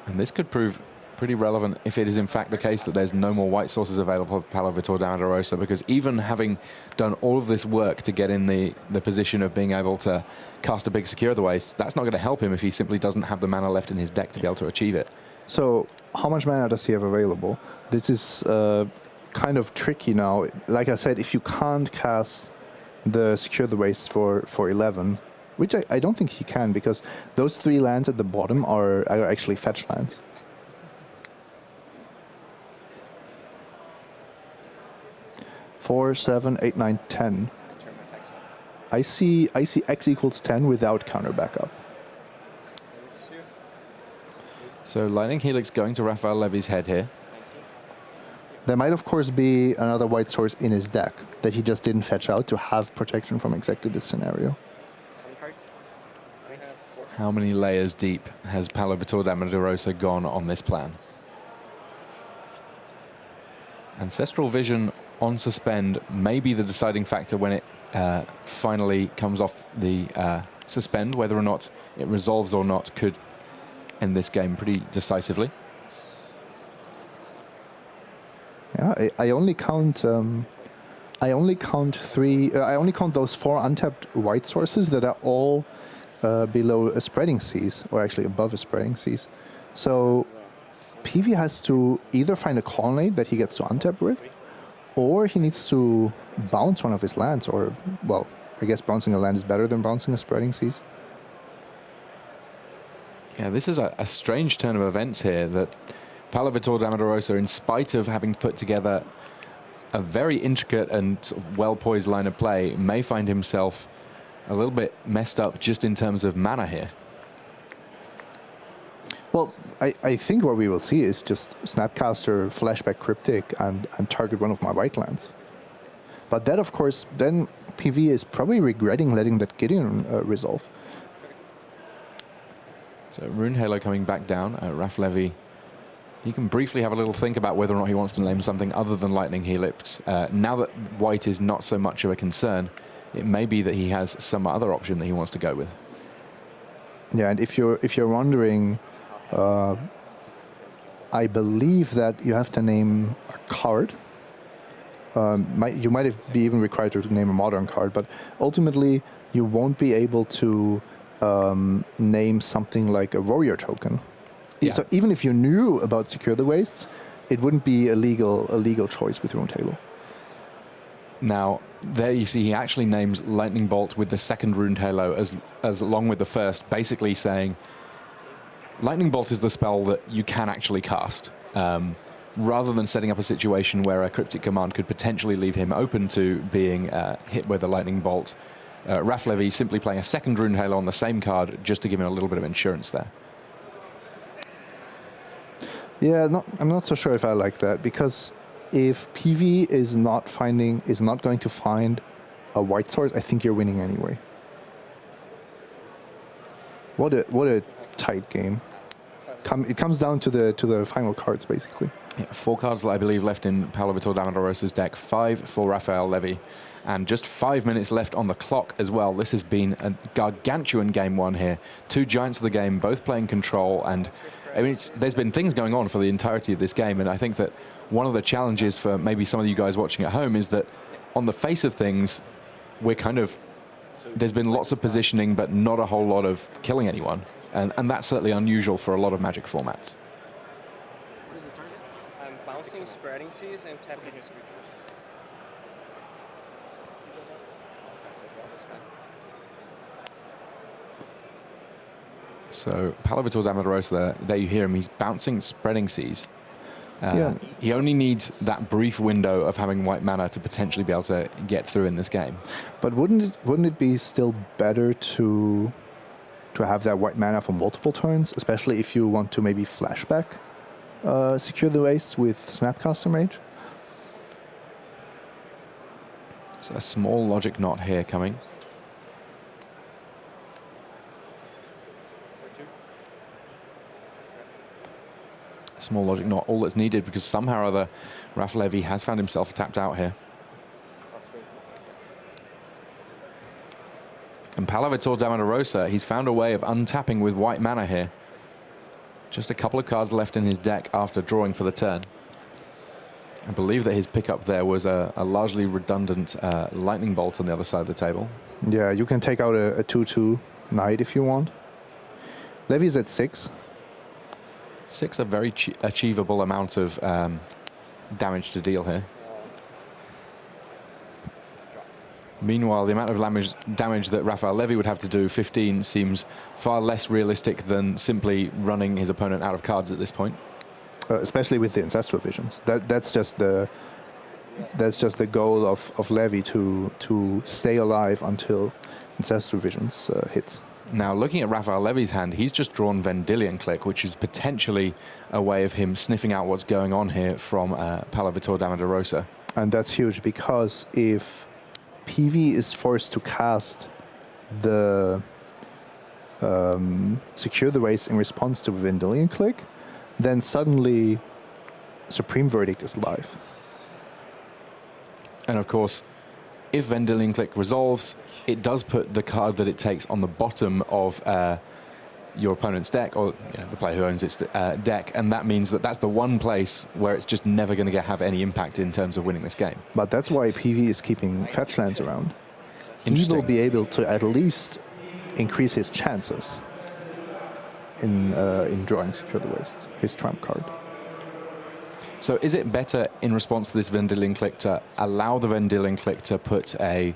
And this could prove pretty relevant if it is in fact the case that there's no more white sources available for Paulo Vitor Damo da Rosa, because even having done all of this work to get in the position of being able to cast a big Secure the Waste, that's not going to help him if he simply doesn't have the mana left in his deck to be able to achieve it. So how much mana does he have available? This is kind of tricky now. Like I said, if you can't cast the Secure the Waste for 11, which I don't think he can, because those 3 lands at the bottom are actually fetch lands. Four, 7, 8, 9, 10. I see X equals 10 without counter backup. So Lightning Helix going to Raphaël Lévy's head here. There might, of course, be another white source in his deck that he just didn't fetch out to have protection from exactly this scenario. How many cards? We have 4. How many layers deep has Paulo Vitor Damo da Rosa gone on this plan? Ancestral Vision on suspend may be the deciding factor when it finally comes off the suspend. Whether or not it resolves or not could end this game pretty decisively. Yeah, I only count 3. I only count those 4 untapped white sources that are all below a Spreading Seas, or actually above a Spreading Seas. So PV has to either find a Colonnade that he gets to untap with, or he needs to bounce one of his lands, or, well, I guess bouncing a land is better than bouncing a Spreading Seas. Yeah, this is a strange turn of events here, that Paulo Vitor Damo da Rosa, in spite of having put together a very intricate and sort of well-poised line of play, may find himself a little bit messed up just in terms of mana here. Well, I think what we will see is just Snapcaster, Flashback Cryptic, and target one of my white lands. But that, of course, then PV is probably regretting letting that Gideon resolve. So Ruined Halo coming back down. Raph Lévy, he can briefly have a little think about whether or not he wants to name something other than Lightning Helix. Now that white is not so much of a concern, it may be that he has some other option that he wants to go with. Yeah, and if you're wondering, I believe that you have to name a card. You might be even required to name a modern card, but ultimately you won't be able to name something like a warrior token. Yeah. So even if you knew about Secure the Wastes, it wouldn't be a legal choice with Ruined Halo. Now, there you see he actually names Lightning Bolt with the second Ruined Halo as along with the first, basically saying Lightning Bolt is the spell that you can actually cast. rather than setting up a situation where a cryptic command could potentially leave him open to being hit with a lightning bolt, Raphaël Lévy simply playing a second Rune Halo on the same card just to give him a little bit of insurance there. Yeah, I'm not so sure if I like that, because if PV is not going to find a white source, I think you're winning anyway. What a tight game. It comes down to the final cards, basically. Yeah, 4 cards, I believe, left in Paulo Vitor Damo da Rosa's deck, 5 for Raphaël Lévy, and just 5 minutes left on the clock as well. This has been a gargantuan game 1 here. 2 giants of the game, both playing control, and I mean, there's been things going on for the entirety of this game, and I think that one of the challenges for maybe some of you guys watching at home is that on the face of things, there's been lots of positioning, but not a whole lot of killing anyone, and that's certainly unusual for a lot of Magic formats. What is the target? I'm bouncing, spreading seas, and tapping his creatures. So Paulo Vitor Damo da Rosa, there you hear him, he's bouncing, spreading seas. Yeah. He only needs that brief window of having white mana to potentially be able to get through in this game. But wouldn't it be still better to have that white mana for multiple turns, especially if you want to maybe flashback Secure the Wastes with Snapcaster Mage? So a small logic knot here coming. Small logic knot, all that's needed, because somehow or other Raphaël Lévy has found himself tapped out here. And Paulo Vitor Damo da Rosa, he's found a way of untapping with white mana here. Just a couple of cards left in his deck after drawing for the turn. I believe that his pickup there was a largely redundant lightning bolt on the other side of the table. Yeah, you can take out a 2/2 Knight if you want. Levy's at 6. 6, a very achievable amount of damage to deal here. Meanwhile, the amount of damage that Raphaël Lévy would have to do, 15, seems far less realistic than simply running his opponent out of cards at this point. Especially with the Ancestral Visions. That's just the goal of Lévy to stay alive until Ancestral Visions hits. Now, looking at Raphaël Lévy's hand, he's just drawn Vendilion Click, which is potentially a way of him sniffing out what's going on here from Paulo Vitor Damo da Rosa. And that's huge, because if PV is forced to cast the Secure the Waste in response to Vendilion Click, then suddenly Supreme Verdict is live. And of course, if Vendilion Click resolves, it does put the card that it takes on the bottom of your opponent's deck, or the player who owns its deck, and that means that that's the one place where it's just never going to have any impact in terms of winning this game. But that's why PV is keeping fetch lands around. He Interesting. will be able to at least increase his chances in drawing Secure the Waste, his trump card. So is it better in response to this Vendilion Click to allow the Vendilion Click to put a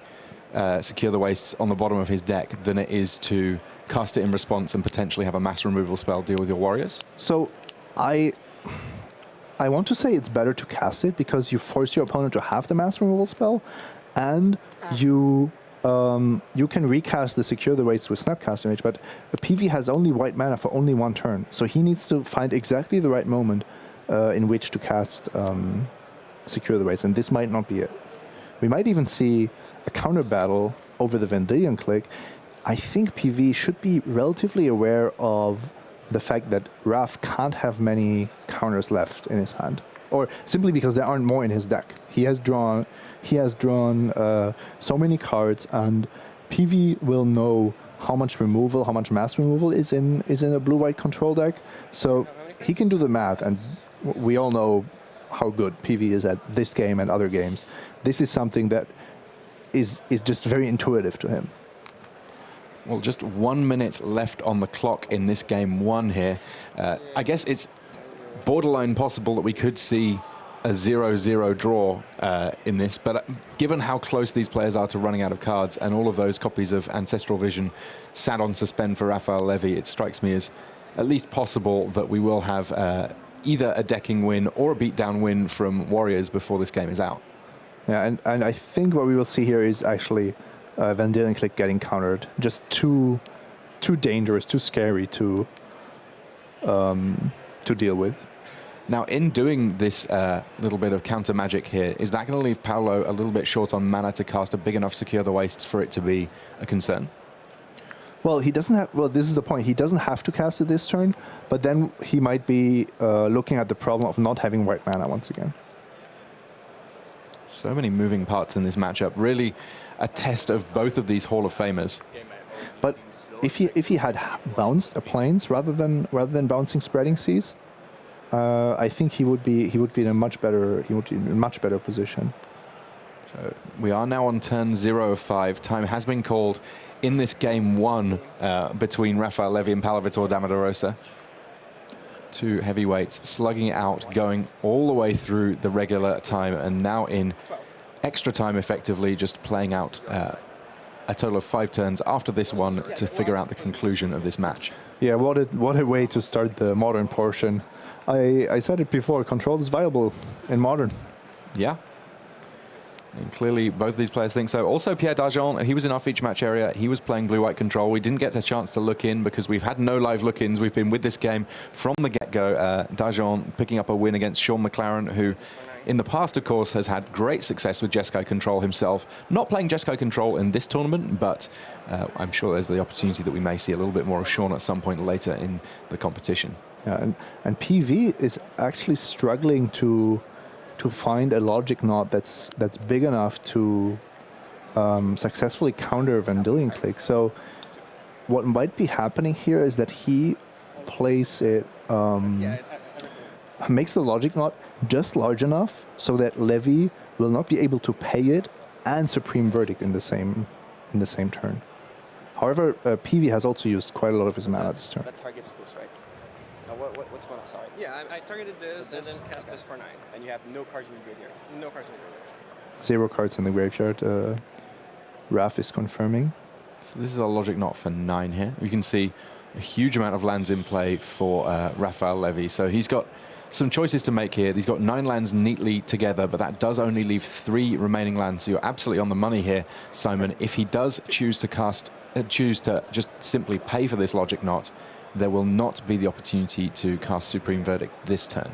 Secure the Wastes on the bottom of his deck than it is to cast it in response and potentially have a mass removal spell deal with your warriors? So I want to say it's better to cast it, because you force your opponent to have the mass removal spell, and you can recast the Secure the Wastes with Snapcaster Mage, but the PV has only white mana for only one turn, so he needs to find exactly the right moment in which to cast Secure the Wastes, and this might not be it. We might even see a counter battle over the Vendilion Click. I think PV should be relatively aware of the fact that Raph can't have many counters left in his hand, or simply because there aren't more in his deck. He has drawn so many cards, and PV will know how much removal, how much mass removal is in a blue-white control deck. So he can do the math, and we all know how good PV is at this game and other games. This is something that is just very intuitive to him. Well, just 1 minute left on the clock in this game 1 here. I guess it's borderline possible that we could see a 0-0 draw in this, but given how close these players are to running out of cards and all of those copies of Ancestral Vision sat on suspend for Raphaël Lévy, it strikes me as at least possible that we will have either a decking win or a beatdown win from Warriors before this game is out. Yeah, and I think what we will see here is actually Van Click getting countered. Just too dangerous, too scary to deal with. Now, in doing this little bit of counter magic here, is that going to leave Paulo a little bit short on mana to cast a big enough Secure the Wastes for it to be a concern? Well, he doesn't have. Well, this is the point. He doesn't have to cast it this turn, but then he might be looking at the problem of not having white mana once again. So many moving parts in this matchup. Really a test of both of these Hall of Famers. But if he had bounced a Plains rather than bouncing Spreading Seas, I think he would be in a much better position. So we are now on turn 0 of 5. Time has been called in this game 1 between Raphaël Lévy and Paulo Vitor Damo da Rosa. Two heavyweights slugging it out, going all the way through the regular time, and now in extra time, effectively just playing out a total of 5 turns after this one to figure out the conclusion of this match. Yeah, what a way to start the Modern portion. I said it before, Control is viable in Modern. Yeah. And clearly both of these players think so. Also Pierre Dargent, he was in our feature match area. He was playing blue-white control. We didn't get a chance to look in because we've had no live look-ins. We've been with this game from the get-go. Dargent picking up a win against Sean McLaren, who in the past, of course, has had great success with Jeskai Control himself. Not playing Jeskai Control in this tournament, but I'm sure there's the opportunity that we may see a little bit more of Sean at some point later in the competition. Yeah, and PV is actually struggling to find a logic knot that's big enough to successfully counter Vendilion Click. So what might be happening here is that he plays it, makes the logic knot just large enough so that Lévy will not be able to pay it and Supreme Verdict in the same turn. However, PV has also used quite a lot of his mana this turn. That targets this, right? What's going on? Sorry. Yeah, I targeted this and then cast this for 9. And you have no cards in your graveyard. No cards in the graveyard. 0 cards in the graveyard. Raph is confirming. So this is a logic knot for 9 here. We can see a huge amount of lands in play for Raphaël Lévy. So he's got some choices to make here. He's got 9 lands neatly together, but that does only leave 3 remaining lands. So you're absolutely on the money here, Simon. If he does choose to just simply pay for this logic knot, there will not be the opportunity to cast Supreme Verdict this turn.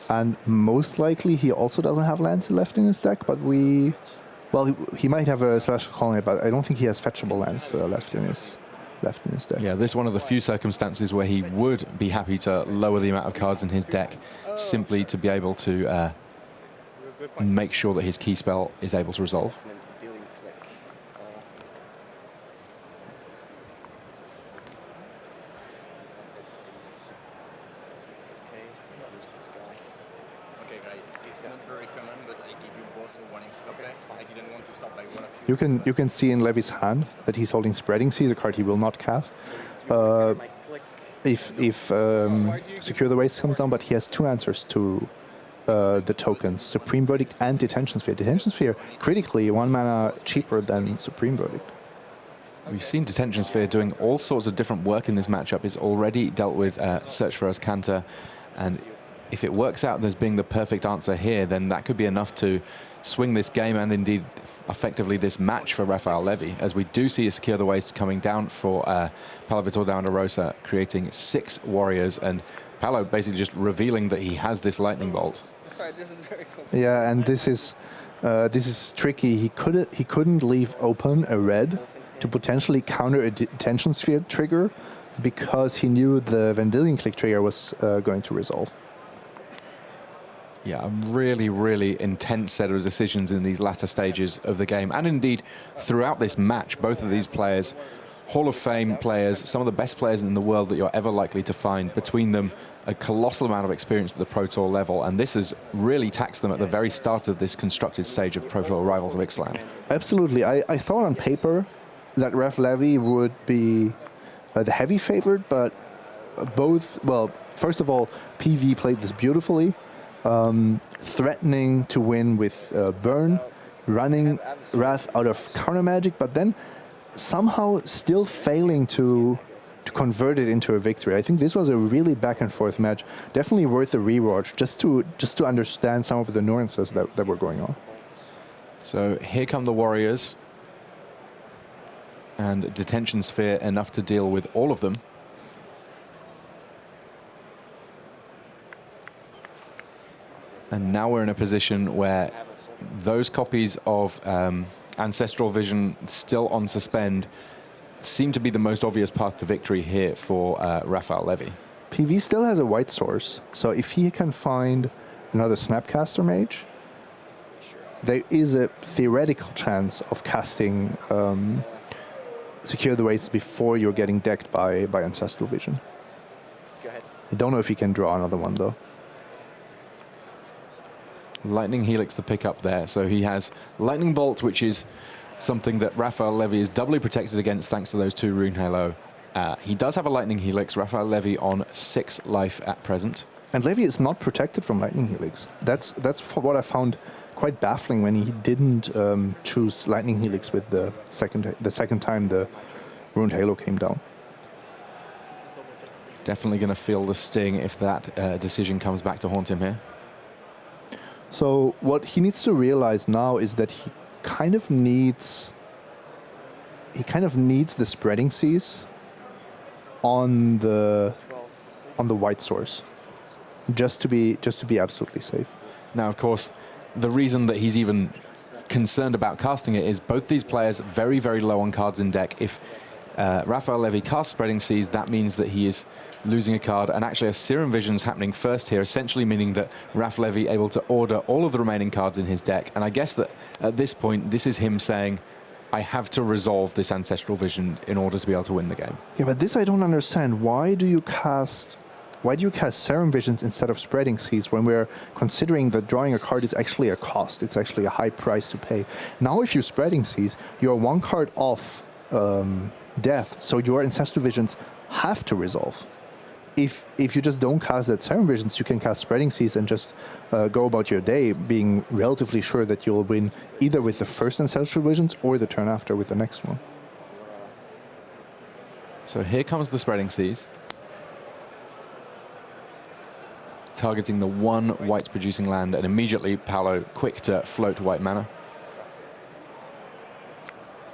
And most likely he also doesn't have lands left in his deck, but he might have a Slash Colony, but I don't think he has fetchable lands left in his deck. Yeah, this is one of the few circumstances where he would be happy to lower the amount of cards in his deck simply to be able to make sure that his key spell is able to resolve. You can see in Levy's hand that he's holding Spreading Seas, a card he will not cast. If Secure the Waste comes down, but he has 2 answers to the tokens, Supreme Verdict and Detention Sphere. Detention Sphere, critically, 1 mana cheaper than Supreme Verdict. We've seen Detention Sphere doing all sorts of different work in this matchup. It's already dealt with Search for Azcanta, and if it works out as being the perfect answer here, then that could be enough to swing this game and indeed effectively this match for Raphaël Lévy, as we do see a Secure the Waste coming down for Paulo Vitor Damo da Rosa, creating 6 warriors, and Paulo basically just revealing that he has this lightning bolt. Sorry, this is very cool. Yeah, and this is tricky. He couldn't leave open a red to potentially counter a Detention Sphere trigger because he knew the Vendilion Click trigger was going to resolve. Yeah, a really, really intense set of decisions in these latter stages of the game. And indeed, throughout this match, both of these players, Hall of Fame players, some of the best players in the world that you're ever likely to find. Between them, a colossal amount of experience at the Pro Tour level. And this has really taxed them at the very start of this constructed stage of Pro Tour Rivals of Ixalan. Absolutely. I thought on paper that Raph Lévy would be the heavy favorite, but first of all, PV played this beautifully. Threatening to win with Burn, running Wrath out of counter magic, but then somehow still failing to to convert it into a victory. I think this was a really back and forth match, definitely worth a rewatch just to understand some of the nuances that were going on. So here come the Warriors, and detention sphere enough to deal with all of them. And now we're in a position where those copies of Ancestral Vision still on suspend seem to be the most obvious path to victory here for Raphaël Lévy. PV still has a white source, so if he can find another Snapcaster Mage, there is a theoretical chance of casting Secure the Wastes before you're getting decked by Ancestral Vision. Go ahead. I don't know if he can draw another one, though. Lightning Helix the pickup there. So he has Lightning Bolt, which is something that Raphaël Lévy is doubly protected against thanks to those 2 Rune Halo. He does have a Lightning Helix. Raphaël Lévy on 6 life at present. And Lévy is not protected from Lightning Helix. That's what I found quite baffling when he didn't choose Lightning Helix with the second time the Ruined Halo came down. Definitely going to feel the sting if that decision comes back to haunt him here. So what he needs to realize now is that he kind of needs the Spreading Seas on the white source, just to be absolutely safe. Now, of course, the reason that he's even concerned about casting it is both these players very, very low on cards in deck. If Raphaël Lévy casts Spreading Seas, that means that he is losing a card, and actually a Serum Vision's happening first here, essentially meaning that Raphaël Lévy able to order all of the remaining cards in his deck. And I guess that at this point, this is him saying, I have to resolve this Ancestral Vision in order to be able to win the game. Yeah, but this I don't understand. Why do you cast Serum Visions instead of Spreading Seas when we're considering that drawing a card is actually a cost? It's actually a high price to pay. Now if you're Spreading Seas, you're 1 card off death, so your Ancestral Visions have to resolve. If you just don't cast that Serum Visions, you can cast Spreading Seas and just go about your day being relatively sure that you'll win either with the first Ancestral Visions or the turn after with the next one. So here comes the Spreading Seas, targeting the 1 white producing land, and immediately Paulo quick to float white mana.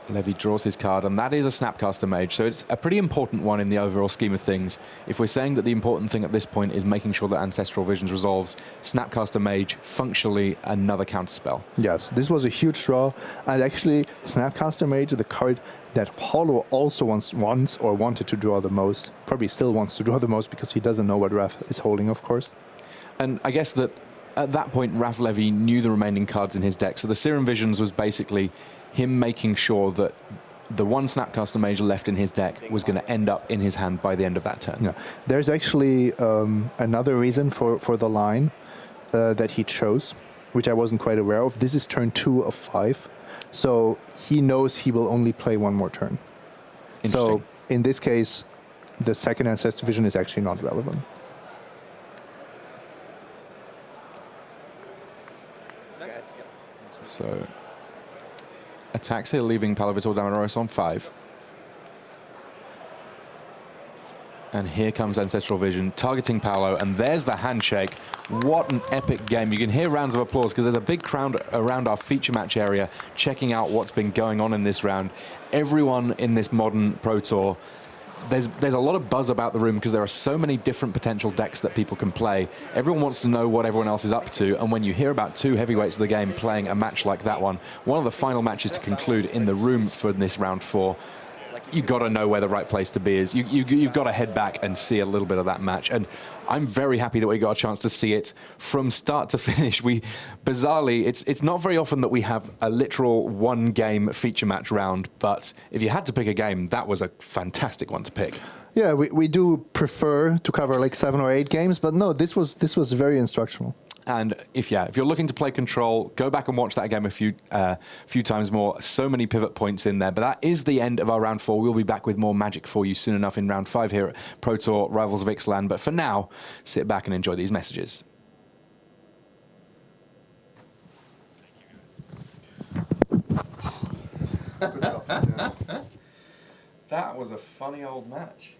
Lévy draws his card, and that is a Snapcaster Mage, so it's a pretty important one in the overall scheme of things. If we're saying that the important thing at this point is making sure that Ancestral Visions resolves, Snapcaster Mage, functionally another counterspell. Yes, this was a huge draw, and actually Snapcaster Mage, the card that Paulo also wanted to draw the most, probably still wants to draw the most because he doesn't know what Raph is holding, of course. And I guess that at that point, Raphaël Lévy knew the remaining cards in his deck, so the Serum Visions was basically him making sure that the 1 Snapcaster Mage left in his deck was going to end up in his hand by the end of that turn. Yeah. There's actually another reason for the line that he chose, which I wasn't quite aware of. This is turn 2 of 5, so he knows he will only play 1 more turn. So in this case, the second Ancestor Vision is actually not relevant. So attacks here, leaving Paulo Vitor Damo on 5. And here comes Ancestral Vision, targeting Paulo, and there's the handshake. What an epic game. You can hear rounds of applause because there's a big crowd around our feature match area checking out what's been going on in this round. Everyone in this modern Pro Tour, there's a lot of buzz about the room because there are so many different potential decks that people can play. Everyone wants to know what everyone else is up to, and when you hear about 2 heavyweights of the game playing a match like that one of the final matches to conclude in the room for this round 4, you've got to know where the right place to be is. You've got to head back and see a little bit of that match. And I'm very happy that we got a chance to see it from start to finish. Bizarrely, it's not very often that we have a literal 1-game feature match round, but if you had to pick a game, that was a fantastic one to pick. Yeah, we do prefer to cover like 7 or 8 games, but no, this was very instructional. And if you're looking to play Control, go back and watch that game a few times more. So many pivot points in there. But that is the end of our round 4. We'll be back with more Magic for you soon enough in round 5 here at Pro Tour Rivals of Ixalan. But for now, sit back and enjoy these messages. That was a funny old match.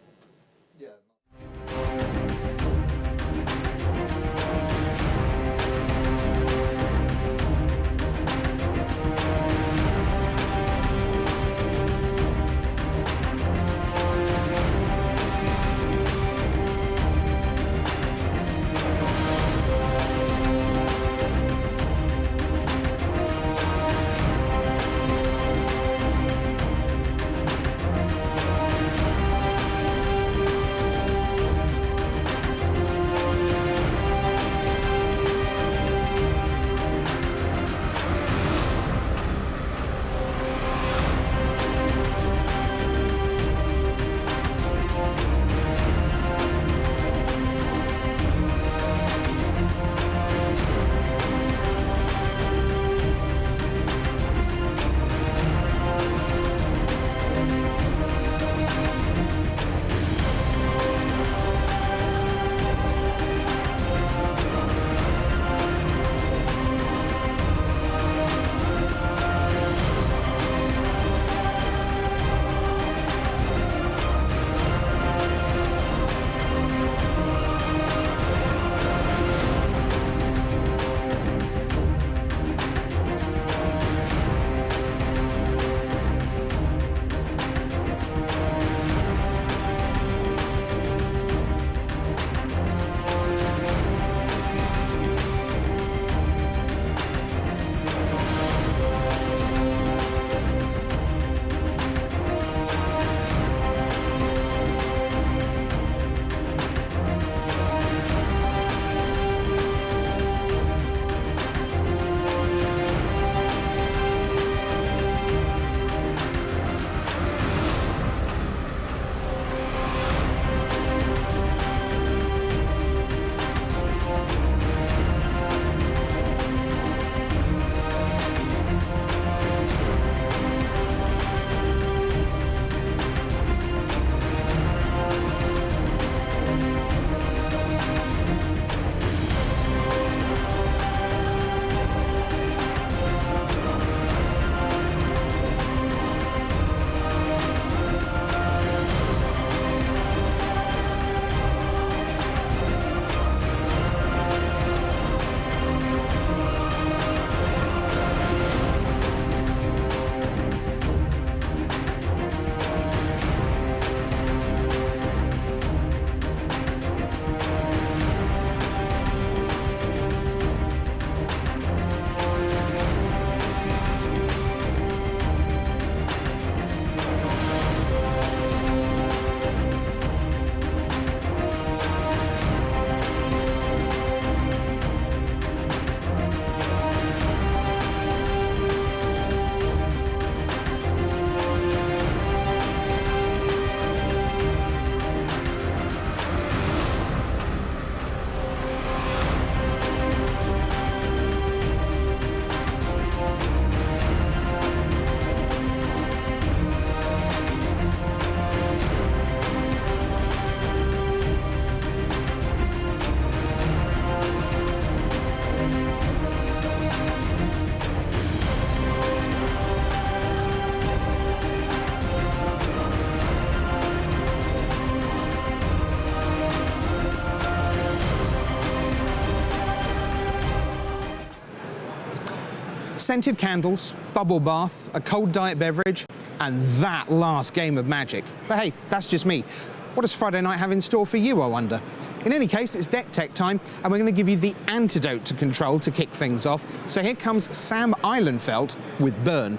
Scented candles, bubble bath, a cold diet beverage, and that last game of Magic. But hey, that's just me. What does Friday night have in store for you, I wonder? In any case, it's deck tech time, and we're going to give you the antidote to control to kick things off. So here comes Sam Eilenfeld with Burn.